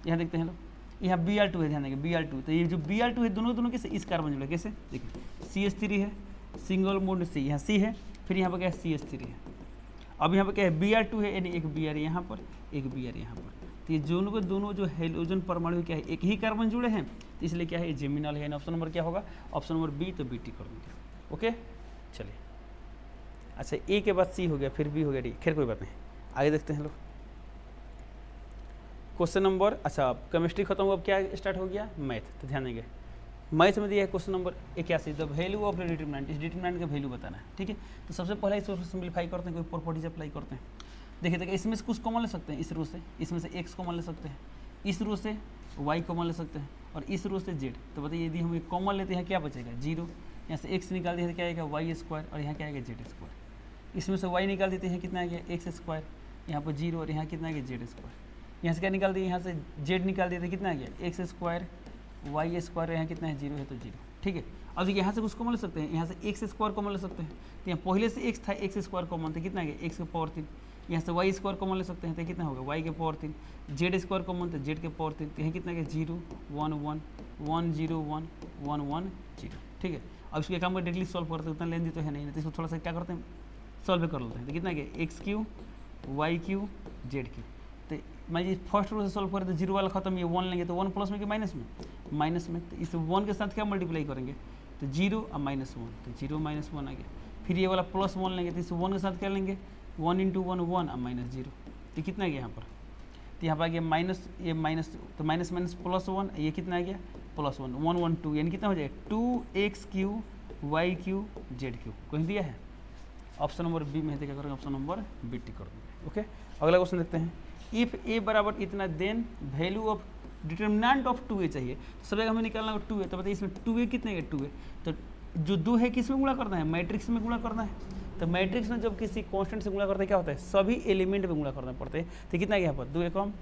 [SPEAKER 2] यहाँ देखते हैं लोग, यहाँ Br2 है, ध्यान देंगे Br2। तो ये जो Br2 है दोनों कैसे? इस कार्बन जुड़ा है। कैसे? देखिए CH3 है, सिंगल बॉन्ड C, यहाँ C है, फिर यहाँ पर क्या है? CH3 है। अब यहाँ पर क्या है? Br2 है, यानी एक Br यहाँ पर, एक Br यहाँ पर। तो ये दोनों जो हाइड्रोजन परमाणु क्या है? एक ही कार्बन जुड़े हैं, तो इसलिए क्या है? ये जेमिनल है। ऑप्शन नंबर क्या होगा? ऑप्शन नंबर बी, तो BT कर देंगे। ओके, चलिए। अच्छा, ए के बाद C हो गया, फिर B हो गया D, खैर कोई बात नहीं, आगे देखते हैं लोग। क्वेश्चन नंबर, अच्छा केमिस्ट्री खत्म हुआ, अब क्या स्टार्ट हो गया? मैथ। तो ध्यान देंगे, मैथ में दिया है question number 81, the value of the determinant. इस डिटरमिनेंट का वैल्यू बताना है। ठीक है, तो सबसे पहले इसको सिंप्लीफाई करते हैं, कोई प्रॉपर्टीज अप्लाई करते हैं। देखिए इसमें से कुछ कॉमन ले सकते हैं, इस रो से, इसमें से x कॉमन ले सकते हैं, इस रो से y कॉमन ले सकते हैं, और इस रो से z। तो बताइए यदि हम एक कॉमन लेते हैं क्या बचेगा? 0। यहाँ से x निकाल दिया तो क्या आएगा? y², और यहाँ क्या आएगा? z²। इसमें से y निकाल देते हैं, कितना आ गया? x², यहाँ पर 0, और यहाँ कितना आ गया? z²। यहाँ से क्या निकाल दिए? यहाँ से z निकाल दिए थे, कितना आ गया? x², y², यहाँ कितना है? 0 है, तो 0। ठीक है, अब देखिए यहाँ से कुछ कॉमन ले सकते हैं, यहाँ से x² कॉमन ले सकते हैं, तो यहाँ पहले से x था, x² कॉमन, तो कितना आ गया? x के पावर 3। यहाँ से y² कॉमन ले सकते हैं, तो कितना होगा? y के पावर 3। z² कॉमन, तो z के पावर 3, तो यहाँ कितना गया? 0 1 1 1 0 1 1 1 0। ठीक है, अब इसके काम को डायरेक्टली सॉल्व करते हैं, उतना लेंदी तो है नहीं, तो इसको थोड़ा सा क्या करते हैं? सॉल्व कर लेते हैं। तो कितना गया? x3 y3 z3। तो मान लीजिए फर्स्ट रो से सॉल्व करें तो 0 वाला खत्म, ये 1 लेंगे, तो 1 प्लस में कि माइनस में? माइनस में। तो इस 1 के साथ क्या मल्टीप्लाई करेंगे? तो 0 और -1, तो 0 -1 आ गया। फिर ये वाला +1 लेंगे, तो इस 1 के साथ क्या लेंगे? 1 × 1 1 और -0, तो कितना आ गया यहाँ पर? तो यहाँ पर आ गया माइनस, ये माइनस, तो माइनस माइनस +1, ये कितना आ गया? +1 1 1 2, यानी कितना हो जाएगा? 2x3 y3 z3। कोई दिया है? ऑप्शन नंबर बी में है, क्या करेंगे? ऑप्शन नंबर बी टिक कर देंगे। ओके, अगला क्वेश्चन देखते हैं। इफ ए बराबर इतना, then value of determinant of 2a चाहिए। सब जगह हमें निकालना होगा 2a, तो बताइए इसमें 2a कितने है? 2a, तो जो 2 है किस में गुणा करना है? मैट्रिक्स में गुणा करना है। तो मैट्रिक्स में जब किसी कांस्टेंट से गुणा करते हैं क्या होता है? सभी एलिमेंट में गुणा करना पड़ते हैं। तो कितना है यहाँ पर? 2 एकम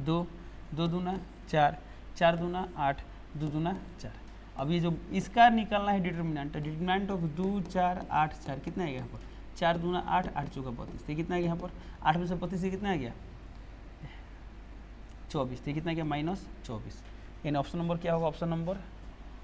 [SPEAKER 2] 2, 2 दूना 4, 4 दूना 8, 2 दूना 4। अब ये जो इसका निकालना है डिटरमिनेंट, डिटरमिनेंट ऑफ 2 4 8 4 कितना है यहाँ पर? 4 दूना 8, 8 चौका 32, तो कितना है यहाँ पर? 8 में से 32 से कितना आ गया? 24, तो कितना क्या -24, यानी ऑप्शन नंबर क्या होगा, ऑप्शन नंबर,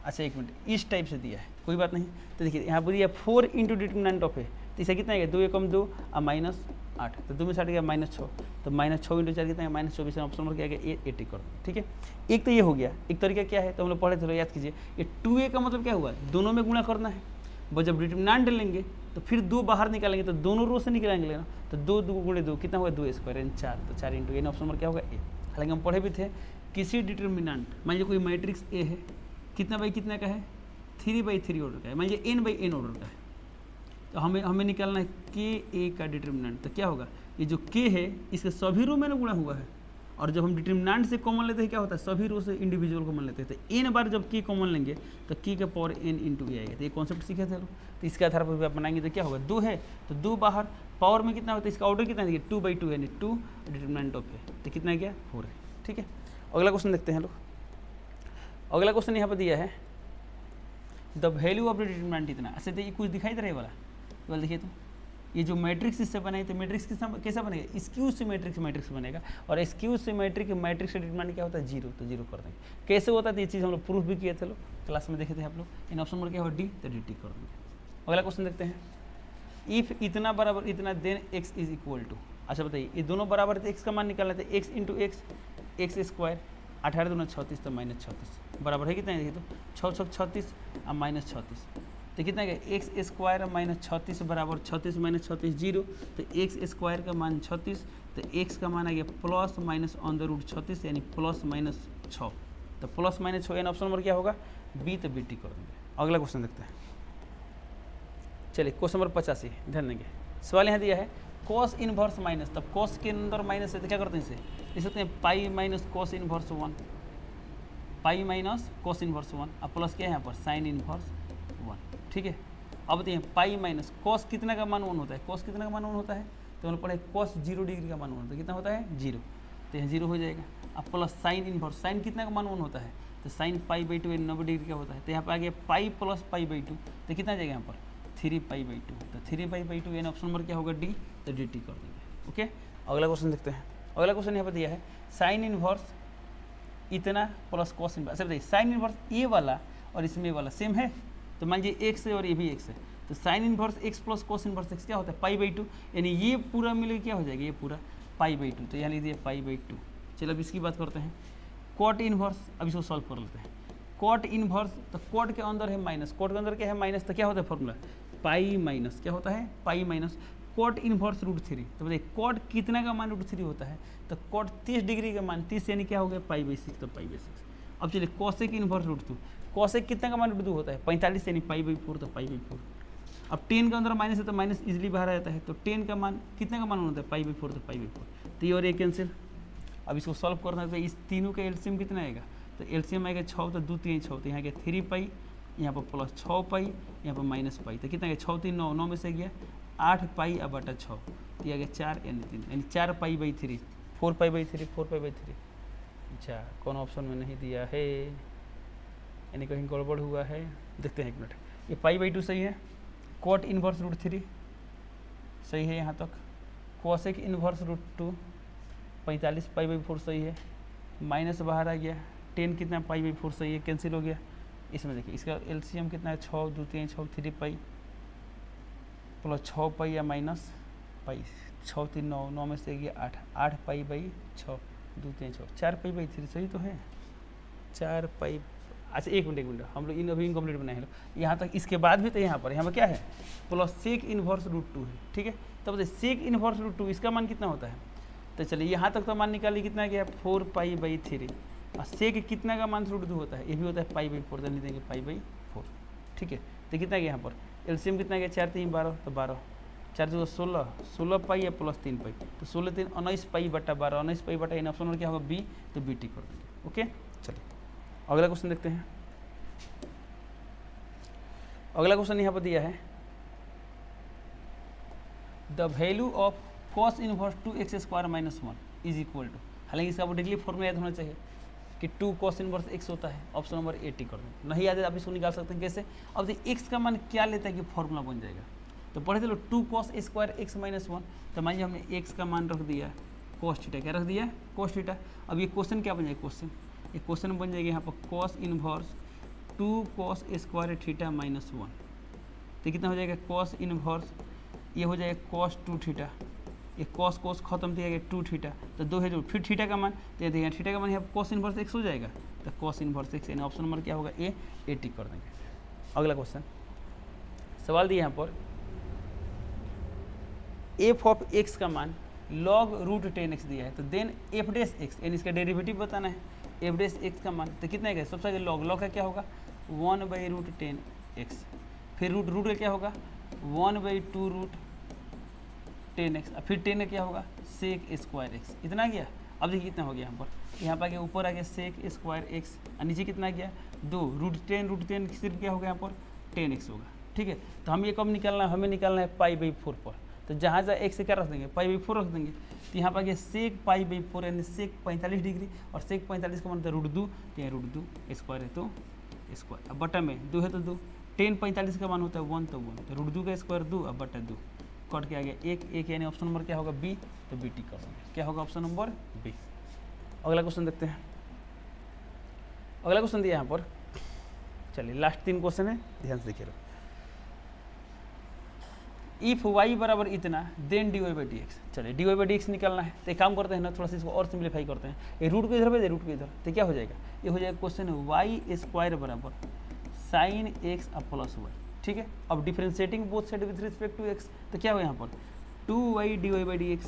[SPEAKER 2] अच्छा एक मिनट, इस टाइप से दिया है, कोई बात नहीं। तो देखिए यहाँ पर दिया 4 इंटू डिटरमिनेंट ऑफ ए, तो इसे कितना है 2 एकम 2 और -8, तो 2 में 60 गया -6, तो -6 इंटू 4 कितना है -24, ऑप्शन नंबर क्या गया 80 कर दो, ठीक है। एक तो ये हो गया, एक तरीका क्या है तो हम लोग पढ़े थे, याद कीजिए, ये 2a का मतलब क्या हुआ, दोनों में गुणा करना है, बस जब डिटरमिनेंट लेंगे तो फिर 2 बाहर निकालेंगे तो दोनों रो से निकालेंगे ना, तो 2 2 गुणे 2 कितना होगा 2 स्क्वायर यानी 4, तो 4 इंटू यानी ऑप्शन नंबर क्या होगा ए। हालांकि हम पढ़े भी थे किसी डिटरमिनेंट, मान लीजिए कोई मैट्रिक्स ए है, कितना बाई कितना का है 3/3 ऑर्डर का है, मान लीजिए n/n ऑर्डर का है, तो हमें निकालना है के ए का डिटरमिनेंट, तो क्या होगा ये जो के है इसके सभी रो में ना गुणा हुआ है, और जब हम डिटरमिनेंट से कॉमन लेते हैं क्या होता है सभी रो से इंडिविजुअल कॉमन लेते हैं, तो n बार जब की कॉमन लेंगे तो की का पावर n इंटू ए आएगा, तो ये कॉन्सेप्ट सीखे थे लोग, तो इसके आधार पर भी आप बनाएंगे तो क्या होगा 2 है तो 2 बाहर, पावर में कितना होता है इसका ऑर्डर कितना है 2/2 यानी 2 डिटरमिनेंट ऑफ ए, तो कितना गया 4 है, ठीक है। अगला क्वेश्चन देखते हैं लोग, अगला क्वेश्चन यहाँ पर दिया है the value of the determinant इतना, अच्छा तो ये कुछ दिखाई दे रहा है वाला देखिए, तो ये जो मैट्रिक्स इससे बने तो मैट्रिक्स कैसा बनेगा, स्क्यू सिमेट्रिक मैट्रिक्स बनेगा, और स्क्यू सिमेट्रिक मैट्रिक्स का डिटरमिनेंट क्या होता है 0, तो 0 कर देंगे। कैसे होता है तो ये चीज़ हम लोग प्रूफ भी किए थे लोग, क्लास में देखे थे आप लोग। इन ऑप्शन नंबर क्या होगा डी, तो डी कर देंगे। अगला क्वेश्चन देखते हैं, इफ इतना बराबर इतना then X is equal to, अच्छा बताइए ये दोनों बराबर थे, एक्स का मान निकालना था, एक्स इंटू एक्स स्क्वायर 18 दूना 36 तो -36 बराबर है कितना है, देखिए तो 6 36 और -36, तो कितना है एक्स स्क्वायर -36 बराबर 36 -36 0, तो एक्स स्क्वायर का मान 36, तो एक्स का मान आ गया plus minus on the root 36 यानी +-6, तो +-6 यानी ऑप्शन नंबर क्या होगा बी, तो बी टी कर देंगे। अगला क्वेश्चन देखते हैं, चलिए क्वेश्चन नंबर 85 ध्यान देंगे, सवाल यहाँ दिया है कॉस इनवर्स माइनस, तब कॉस के अंदर माइनस है तो क्या करते हैं इसे, लिख सकते हैं pi minus cos inverse 1, pi minus cos inverse 1, अब प्लस क्या है यहाँ पर साइन इनवर्स 1, ठीक है। अब बताइए पाई माइनस कॉस कितना का मान 1 होता है, कॉस कितना का मान 1 होता है, तो हमने पढ़े कॉस 0 डिग्री का मान 1 होता है, कितना होता है 0, तो यहाँ 0 हो जाएगा। अब प्लस साइन इनवर्स, साइन कितना का मान 1 होता है, तो साइन π/2 90 डिग्री का होता है, तो यहाँ पर आ गया पाई प्लस π/2, तो कितना आ जाएगा यहाँ पर 3π/2, तो 3π/2 यानी ऑप्शन नंबर क्या होगा डी, तो डी टी कर देंगे, ओके। अगला क्वेश्चन देखते हैं, अगला क्वेश्चन यहाँ पर दिया है साइन इनवर्स इतना प्लस कॉस इनवर्स, अच्छा बताइए साइन इनवर्स ए वाला और इसमें वाला सेम है, तो मान लीजिए एक्स है और ये भी एक्स है, तो sine inverse x plus cos inverse x क्या होता है π/2, यानी ये पूरा मिले क्या हो जाएगा ये पूरा π/2, तो यहाँ लीजिए π/2। चलो अब इसकी बात करते हैं कॉट इनवर्स, अब इसको सॉल्व कर लेते हैं। कॉट इनवर्स, तो कॉट के अंदर है माइनस, कॉट के अंदर क्या है माइनस, तो क्या होता है फॉर्मूला पाई माइनस, क्या होता है पाई माइनस कॉट इनवर्स √3, तो बताइए कॉट कितना का मान √3 होता है, तो कॉट 30 डिग्री का मान 30 यानी क्या हो गया π/6, तो π/6। अब चलिए कॉसेक इनवर्स √2, कॉसेक कितना का मान √2 होता है 45 यानी π/4, तो π/4। अब 10 के अंदर माइनस है तो माइनस इजिली बाहर आ जाता है, तो 10 का मान कितना का मान होता है π/4, तो π/4, तो ये और ये कैंसिल। अब इसको सॉल्व करना है तो इस तीनों का एलसीएम कितना आएगा, तो एलसीएम आएगा 6, तो 2 3 6, तो यहाँ गया 3π, यहाँ पर प्लस 6π, यहाँ पर -π, तो कितना गया 6 3 9, 9 में से गया 8π अब बटा 6, तो यह गया 4 यानी 3, यानी 4π/3, 4π/3, 4π/3। अच्छा कौन ऑप्शन में नहीं दिया है, यानी कहीं गड़बड़ हुआ है, देखते हैं एक मिनट। ये π/2 सही है, कॉट इनवर्स √3 सही है यहाँ तक, कॉसेक इनवर्स √2 45 π/4 सही है, माइनस बाहर आ गया 10 कितना π/4 सही है, कैंसिल हो गया। इसमें देखिए इसका एलसीएम कितना है 6 2 3 6, 3π प्लस 6π या माइनस पाई, 6 3 9, 9 में से गया 8, 8π/6 2 3 6, 4π/3 सही तो है 4π। अच्छा एक मिनट हम लोग इन अभी इनकम्प्लीट बनाए हैं, यहाँ तक इसके बाद भी तो यहाँ पर क्या है प्लस सेक इनवर्स √2 है, ठीक है। तब बताइए सेक इनवर्स √2 इसका मान कितना होता है, तो चलिए यहाँ तक तो मान निकालिए कितना गया 4π/3, और सेक कितना का मान √2 होता है, ये भी होता है π/4, तो नहीं देंगे π/4, ठीक है। तो कितना गया यहाँ पर एलसीएम कितना गया 4 3 12, तो 12 4 2 16, 16π या प्लस 3π, तो 16 3 19π बटा 12, 19π बटा इन ऑप्शन में क्या होगा बी, तो बी टी कर देंगे, ओके। चलिए अगला क्वेश्चन देखते हैं, अगला क्वेश्चन यहाँ पर दिया है the value of cos inverse 2x² - 1 is equal to, हालांकि इसका डायरेक्टली फॉर्मूला याद होना चाहिए कि 2 cos इनवर्स x होता है, ऑप्शन नंबर 80 कर दें। नहीं याद है आप इसको निकाल सकते हैं कैसे, अब देखिए x का मान क्या लेता है कि फॉर्मूला बन जाएगा, तो पढ़े चलो 2 cos² x - 1, तो मान लीजिए हमने x का मान रख दिया कॉस थीटा क्या रख दिया कॉस थीटा। अब ये क्वेश्चन क्या बन जाएगा क्वेश्चन, ये क्वेश्चन बन जाएगा यहाँ पर cos inverse 2 cos square theta minus 1, तो कितना हो जाएगा कॉस इनवर्स, ये हो जाएगा कॉस 2 थीटा, ये कॉस कॉस खत्म दिया गया 2 थीटा, तो 2 है जो फिर थीटा का मान, तो ये देखिए थीटा का मान यहाँ कॉस इनवर्स x हो जाएगा, तो कॉस इनवर्स x यानी ऑप्शन नंबर क्या होगा ए टिक कर देंगे। अगला क्वेश्चन सवाल दिया यहाँ पर एफ ऑफ एक्स का मान लॉग रूट 10x दिया है, तो देन एफ डेस एक्स यानी इसका डेरिवेटिव बताना है, एफ डेस एक्स का मान तो कितना है, सबसे आगे लॉग का क्या होगा 1/√10x, फिर रूट का क्या होगा 1/2√10x, और फिर 10 का क्या होगा सेक स्क्वायर x, इतना आ गया। अब देखिए कितना हो गया यहाँ पर आ गया ऊपर आ गया सेक स्क्वायर x, और नीचे कितना आ गया 2 √10 सिर्फ क्या होगा यहाँ पर 10x होगा, ठीक है। तो हम ये कब निकालना है, हमें निकालना है π/4 पर, तो जहाँ जहाँ x से क्या रख देंगे π/4 रख देंगे, तो यहाँ पर आ गया सेक π/4 यानी सेक 45 डिग्री, और सेक 45 का मतलब √2, तो यहाँ √2 स्क्वायर है तो स्क्वायर, अब बटा में 2 है तो 2, 10 45 का मान होता है 1 तो 1, तो √2 का स्क्वायर 2 अब बटा 2 कट के आ गया 1 यानी ऑप्शन नंबर क्या होगा बी, तो बी टिक कर देंगे, क्या होगा ऑप्शन नंबर बी। अगला क्वेश्चन देखते हैं, अगला क्वेश्चन दिया यहाँ पर, चलिए लास्ट 3 क्वेश्चन है, ध्यान से देखिए। इफ y बराबर इतना देन dy/dx, चलिए dy/dx निकालना है, तो एक काम करते हैं ना, थोड़ा सा इसको और सिंप्लीफाई करते हैं, ये रूट को इधर भेजे रूट को इधर, तो क्या हो जाएगा, ये हो जाएगा क्वेश्चन y स्क्वायर बराबर साइन x अब प्लस y, ठीक है। अब differentiating both side with respect to x, तो क्या हो यहाँ पर 2y dy/dx,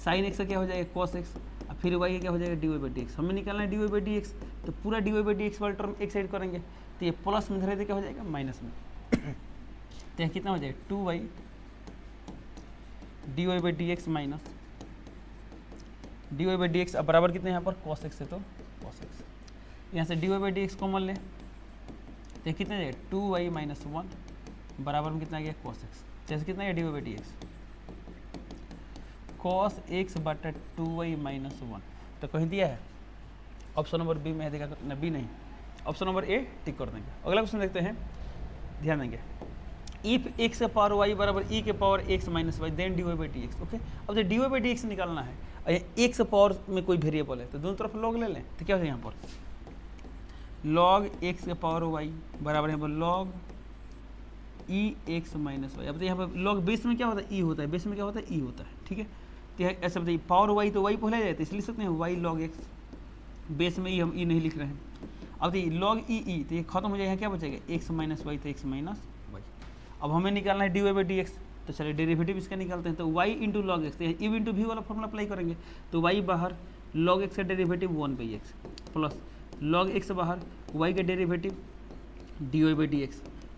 [SPEAKER 2] साइन x का क्या हो जाएगा cos x, और फिर y का क्या हो जाएगा dy/dx, हमें निकालना है dy/dx, तो पूरा dy/dx वाला टर्म एक साइड करेंगे, तो ये प्लस में धरे तो क्या हो जाएगा माइनस में, तो कितना हो जाएगा 2y dy/dx माइनस dy/dx, अब बराबर कितने यहाँ पर cos x है तो cos x, यहाँ से dy/dx कॉमन ले, तो कितना जाएगा 2y माइनस 1 बराबर में कितना गया cos x, जैसे कितना गया dy/dx cos x बटा 2y माइनस 1, तो कहीं दिया है ऑप्शन नंबर बी में है, देखा ना बी नहीं, ऑप्शन नंबर ए टिक कर देंगे। अगला क्वेश्चन देखते हैं, ध्यान देंगे, इफ x का पावर y बराबर e के power x minus Y then dy/dx, okay. अब जब dy/dx निकालना है, x के पावर में कोई वेरिएबल है तो दोनों तरफ लॉग ले लें, तो क्या हो जाएगा यहाँ पर लॉग x के पावर y बराबर यहाँ पर log e x minus Y. अब तो यहाँ पर लॉग बेस में क्या होता है e होता है, बेस में क्या होता है e होता है, ठीक है। तो ऐसा बताइए पावर y तो y पहले जाए तो इसलिए लिख सकते हैं y लॉग x, बेस में हम e नहीं लिख रहे हैं। अब देखिए लॉग e तो ये खत्म हो जाएगा, क्या बचेगा x माइनस वाई, तो x माइनस वाई। अब हमें निकालना है dy/dx, तो चलिए डेरिवेटिव इसका निकालते हैं, तो y इंटू लॉग एक्स, इव इंटू वी वाला फॉर्मूला अप्लाई करेंगे, तो y बाहर लॉग एक्स का derivative 1/x plus log x बाहर y का डेरिवेटिव dy/dx,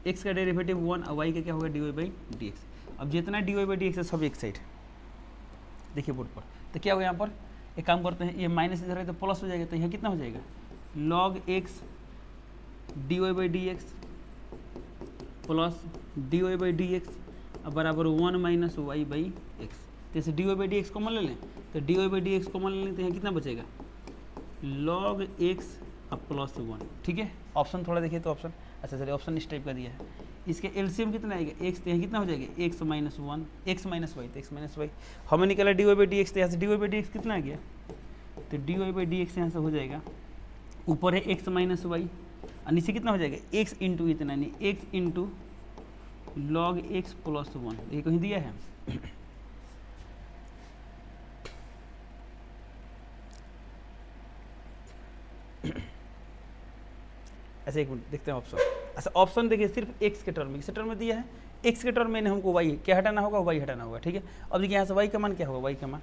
[SPEAKER 2] x का डेरिवेटिव 1 और y का क्या होगा dy/dx। अब जितना dy/dx है सब एक साइड देखिए बोर्ड पर, तो क्या होगा यहाँ पर एक काम करते हैं, ये माइनस इधर है तो प्लस हो जाएगा, तो यहाँ कितना हो जाएगा log x dy/dx plus dy/dx बराबर 1 माइनस y/x, जैसे dy/dx कॉमन ले लें, तो dy/dx कॉमन ले लें, तो यहाँ कितना बचेगा log x प्लस 1, ठीक है। ऑप्शन थोड़ा देखिए तो ऑप्शन, अच्छा चलिए ऑप्शन इस टाइप का दिया है, इसके एलसीएम कितना आएगा x, तो यहाँ कितना हो जाएगा x minus 1 x minus Y, तो x माइनस वाई हमें निकला dy/dx, तो यहाँ से dy/dx कितना आ गया, तो dy/dx यहाँ से हो जाएगा ऊपर है x माइनस वाई और नीचे कितना हो जाएगा x इंटू इतना, यानी x into log x plus 1, ये कहीं दिया है ऐसे एक मिनट देखते हैं ऑप्शन। अच्छा ऑप्शन देखिए सिर्फ x के टर्म में, किस टर्म में दिया है x के टर्म में, हमको y क्या हटाना होगा y हटाना होगा, ठीक है। अब देखिए यहाँ से y का मान क्या होगा, y का मान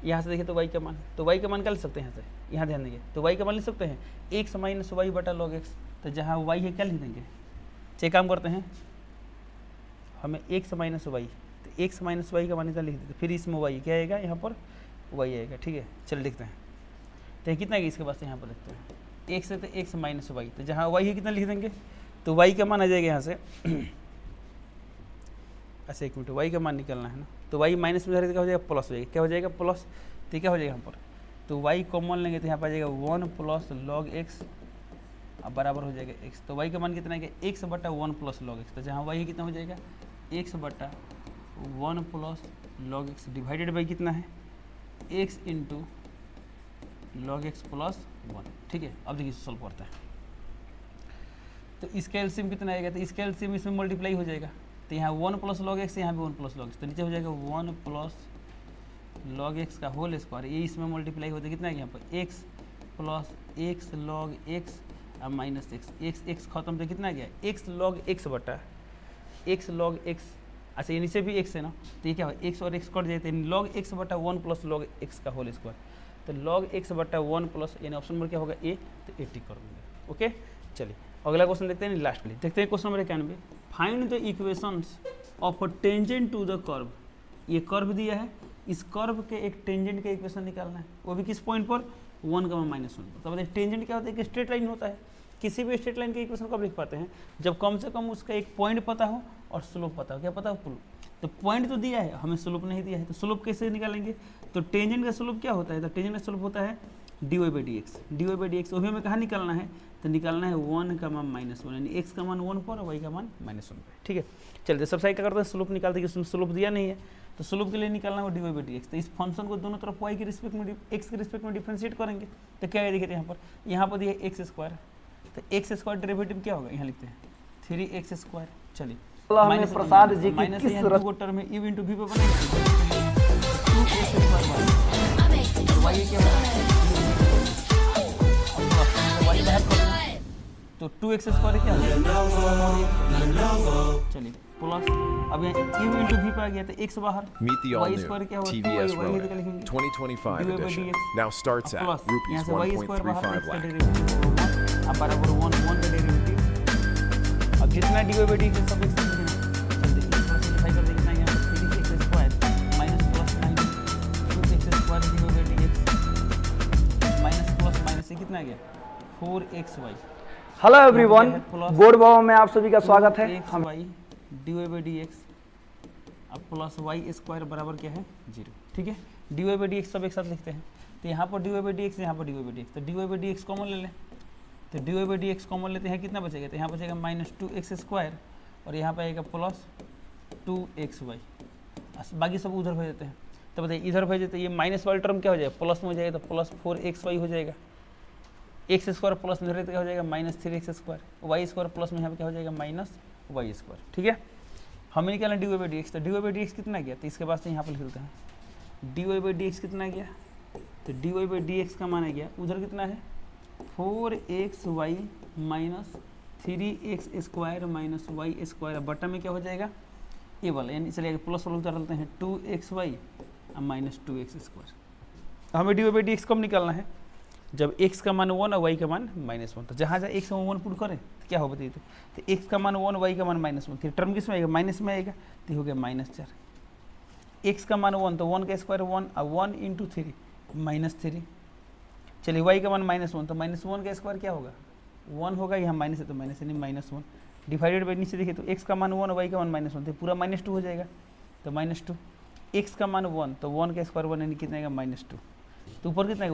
[SPEAKER 2] यहाँ से देखिए तो y का मान, तो y का मान क्या लिख सकते हैं यहाँ से, यहाँ ध्यान देंगे तो y का मान लिख सकते हैं x माइनस वाई बटा लॉग x, तो जहाँ y है क्या लिख देंगे, चेक काम करते हैं हमें x माइनस वाई, तो x माइनस वाई का मान इतना लिख देते, फिर इसमें y क्या आएगा यहाँ पर y आएगा, ठीक है। चलिए लिखते हैं, तो कितना है इसके पास यहाँ पर लिखते हैं x है तो x माइनस वाई, तो जहाँ y है कितना लिख देंगे, तो y का मान आ जाएगा यहाँ से अच्छा एक मिनट y का मान निकलना है ना, तो y माइनस में क्या हो जाएगा प्लस हो जाएगा, क्या हो जाएगा प्लस, तो क्या हो जाएगा यहाँ पर, तो y कॉमन लेंगे तो यहाँ पर आ जाएगा 1 प्लस लॉग x अब बराबर हो जाएगा x, तो y का मान कितना है x बटा 1 प्लस लॉग x, तो जहाँ y कितना हो जाएगा x बटा 1 plus log x divided by कितना है x into log x plus 1। ठीक है, अब देखिए सॉल्व करते हैं। तो इसका एलसीएम कितना आएगा, तो इसका एलसीएम इसमें मल्टीप्लाई हो जाएगा, तो यहाँ 1 प्लस लॉग एक्स, यहाँ भी 1 प्लस लॉग एक्स, तो नीचे हो जाएगा 1 प्लस लॉग एक्स का होल स्क्वायर, ये इसमें मल्टीप्लाई होता है कितना है यहाँ पर x plus x log x और माइनस एक्स, एक्स खत्म तो कितना गया एक्स लॉग एक्स बटा एक्स लॉग एक्स। अच्छा ये नीचे भी एक्स है ना, तो ये क्या हो एक्स और एक्स कट जाते हैं, लॉग एक्स बटा 1 प्लस लॉग एक्स का होल स्क्वायर, तो लॉग एक्स बटा 1 प्लस यानी ऑप्शन नंबर क्या होगा ए, तो 80 कर देंगे। ओके चलिए अगला क्वेश्चन देखते हैं, लास्ट में देखते हैं question number 91। Find the equations of a tangent to the curve. ये कर्व दिया है, इस कर्व के एक टेंजेंट का इक्वेशन निकालना है, वो भी किस पॉइंट पर 1, -1 पर। तो बताइए टेंजेंट क्या होता है, एक स्ट्रेट लाइन होता है, किसी भी स्ट्रेट लाइन के इक्वेशन कब लिख पाते हैं, जब कम से कम उसका एक पॉइंट पता हो और स्लोप पता हो। क्या पता हो, तो पॉइंट तो दिया है, हमें स्लोप नहीं दिया है, तो स्लोप कैसे निकालेंगे, तो टेंजेंट का स्लोप क्या होता है, तो टेंजेंट का स्लोप होता है dy/dx, dy/dx, वो भी हमें कहाँ निकालना है, तो निकालना है 1 का मान -1, यानी x का मान 1 पर और y का मान -1 पर। ठीक है चलिए सब साइड क्या करते हैं, स्लोप निकालते हैं, उसमें स्लोप दिया नहीं है, तो स्लोप के लिए निकालना है dy/dx, तो इस फंक्शन को दोनों तरफ y के रिस्पेक्ट में x के रिस्पेक्ट में डिफरेंशिएट करेंगे, तो क्या है देखिए यहाँ पर दिया x², तो x² डेरिवेटिव क्या होगा, यहाँ लिखते हैं 3x²। चलिए
[SPEAKER 1] हमें प्रसाद जी की
[SPEAKER 2] माइनस
[SPEAKER 1] किस
[SPEAKER 2] यहाँ दो टर्म है u इंटू v पे बनाएंगे, 2x² y क्या होगा y बाहर कर, तो 2x² क्या होगा, चलिए प्लस अब यहाँ u इंटू v पे आ गया, तो x बाहर,
[SPEAKER 3] Meet the
[SPEAKER 2] y
[SPEAKER 3] all-new
[SPEAKER 2] square क्या होगा,
[SPEAKER 3] TVS
[SPEAKER 2] y
[SPEAKER 3] Ronin
[SPEAKER 2] निकल लिखेंगे
[SPEAKER 3] 2025
[SPEAKER 2] dy by
[SPEAKER 3] edition.
[SPEAKER 2] dx
[SPEAKER 3] Now starts at
[SPEAKER 2] plus यहाँ
[SPEAKER 3] rupees
[SPEAKER 2] से y स्क्वायर बाहर
[SPEAKER 3] 1.35
[SPEAKER 2] x का
[SPEAKER 3] lakh.
[SPEAKER 2] डेरिवेटिव होगा, अब बराबर 1 का डेरिवेटिव, अब जितना dy/dx है सब x लिखना, देखिए थोड़ा सिंपलीफाई कर देंगे, यहाँ पर 3x² minus plus 2x² dy/dx minus plus minus से कितना गया 4xy।
[SPEAKER 1] हेलो एवरीवन, बोर्ड बाबा में आप सभी का स्वागत है।
[SPEAKER 2] हम dy/dx अब प्लस y² बराबर क्या है 0। ठीक है dy/dx सब एक साथ लिखते हैं, तो यहाँ पर dy/dx, यहाँ पर dy/dx, तो dy/dx कॉमन ले लें, तो dy/dx कॉमन लेते हैं, कितना बचेगा, तो यहाँ बचेगा -2x² और यहाँ पर आएगा प्लस 2xy, बाकी सब उधर भेज देते हैं, तो बताइए इधर भेज देते हैं, ये माइनस वाला टर्म क्या हो जाएगा, प्लस में हो जाएगा, तो प्लस 4xy हो जाएगा, x² प्लस में क्या हो जाएगा -3x², y² प्लस में यहाँ पे क्या हो जाएगा -y²। ठीक है हमें निकालना dy/dx, तो dy/dx कितना गया, तो इसके बाद से यहाँ पर लिख देते हैं dy/dx कितना गया, तो dy/dx का मान गया उधर कितना है 4xy माइनस 3x² -y² बटा में क्या हो जाएगा ये वाला, यानी चलिए प्लस वाला उतार लेते हैं 2xy -2x²। हमें dy/dx कब निकालना है, जब x का मान 1 और y का मान -1, तो जहाँ जहाँ x का मान 1 पुट करें तो क्या हो बताइए, तो x का मान 1 y का मान -1, फिर टर्म किस में आएगा माइनस में आएगा, तो हो गया -4, x का मान 1 तो 1 का स्क्वायर 1 और 1 इंटू 3 -3, चलिए y का मान -1 तो -1 का स्क्वायर क्या होगा 1 होगा, यहाँ माइनस है तो माइनस यानी -1 डिवाइडेड बाई नीचे देखिए, तो x का मान 1 y का मान -1, तो पूरा -2 हो जाएगा, तो -2, x का मान 1 तो 1 का स्क्वायर 1 यानी कितना आएगा -2, तो ऊपर कितना है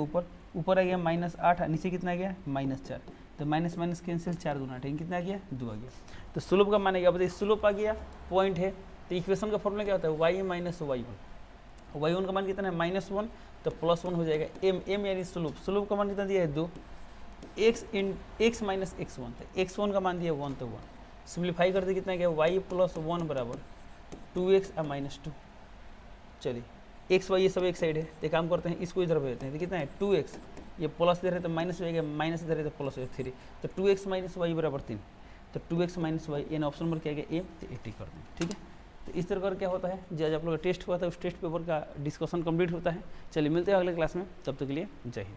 [SPEAKER 2] ऊपर आ गया -8, नीचे कितना आ गया -4, तो माइनस माइनस कैंसिल 4 दूना 8, कितना आ गया 2 आ गया, तो स्लोप का मान आ गया, बताइए स्लोप आ गया पॉइंट है, तो इक्वेशन का फॉर्मूला क्या होता है y माइनस y1 का मान कितना है -1, तो +1 हो जाएगा m यानी स्लोप का मान कितना दिया है 2, x माइनस x1, तो x1 का मान दिया 1 तो 1, सिंप्लीफाई करते कितना गया y + 1 बराबर 2x और -2। चलिए एक्स वाई ये सब एक साइड है, तो काम करते हैं इसको इधर भेजते हैं, तो कितना है 2x, ये प्लस इधर है तो माइनस हो जाएगा, माइनस इधर है तो प्लस हो जाएगा 3, तो 2x - y बराबर 3, तो 2x - y यानी ऑप्शन नंबर क्या गया ए, तो 80 कर दें। ठीक है तो इस तरह कर क्या होता है, जो आज आप लोग का टेस्ट हुआ था उस टेस्ट पेपर का डिस्कशन कंप्लीट होता है। चलिए मिलते हैं अगले क्लास में, तब तक के लिए जय हिंद।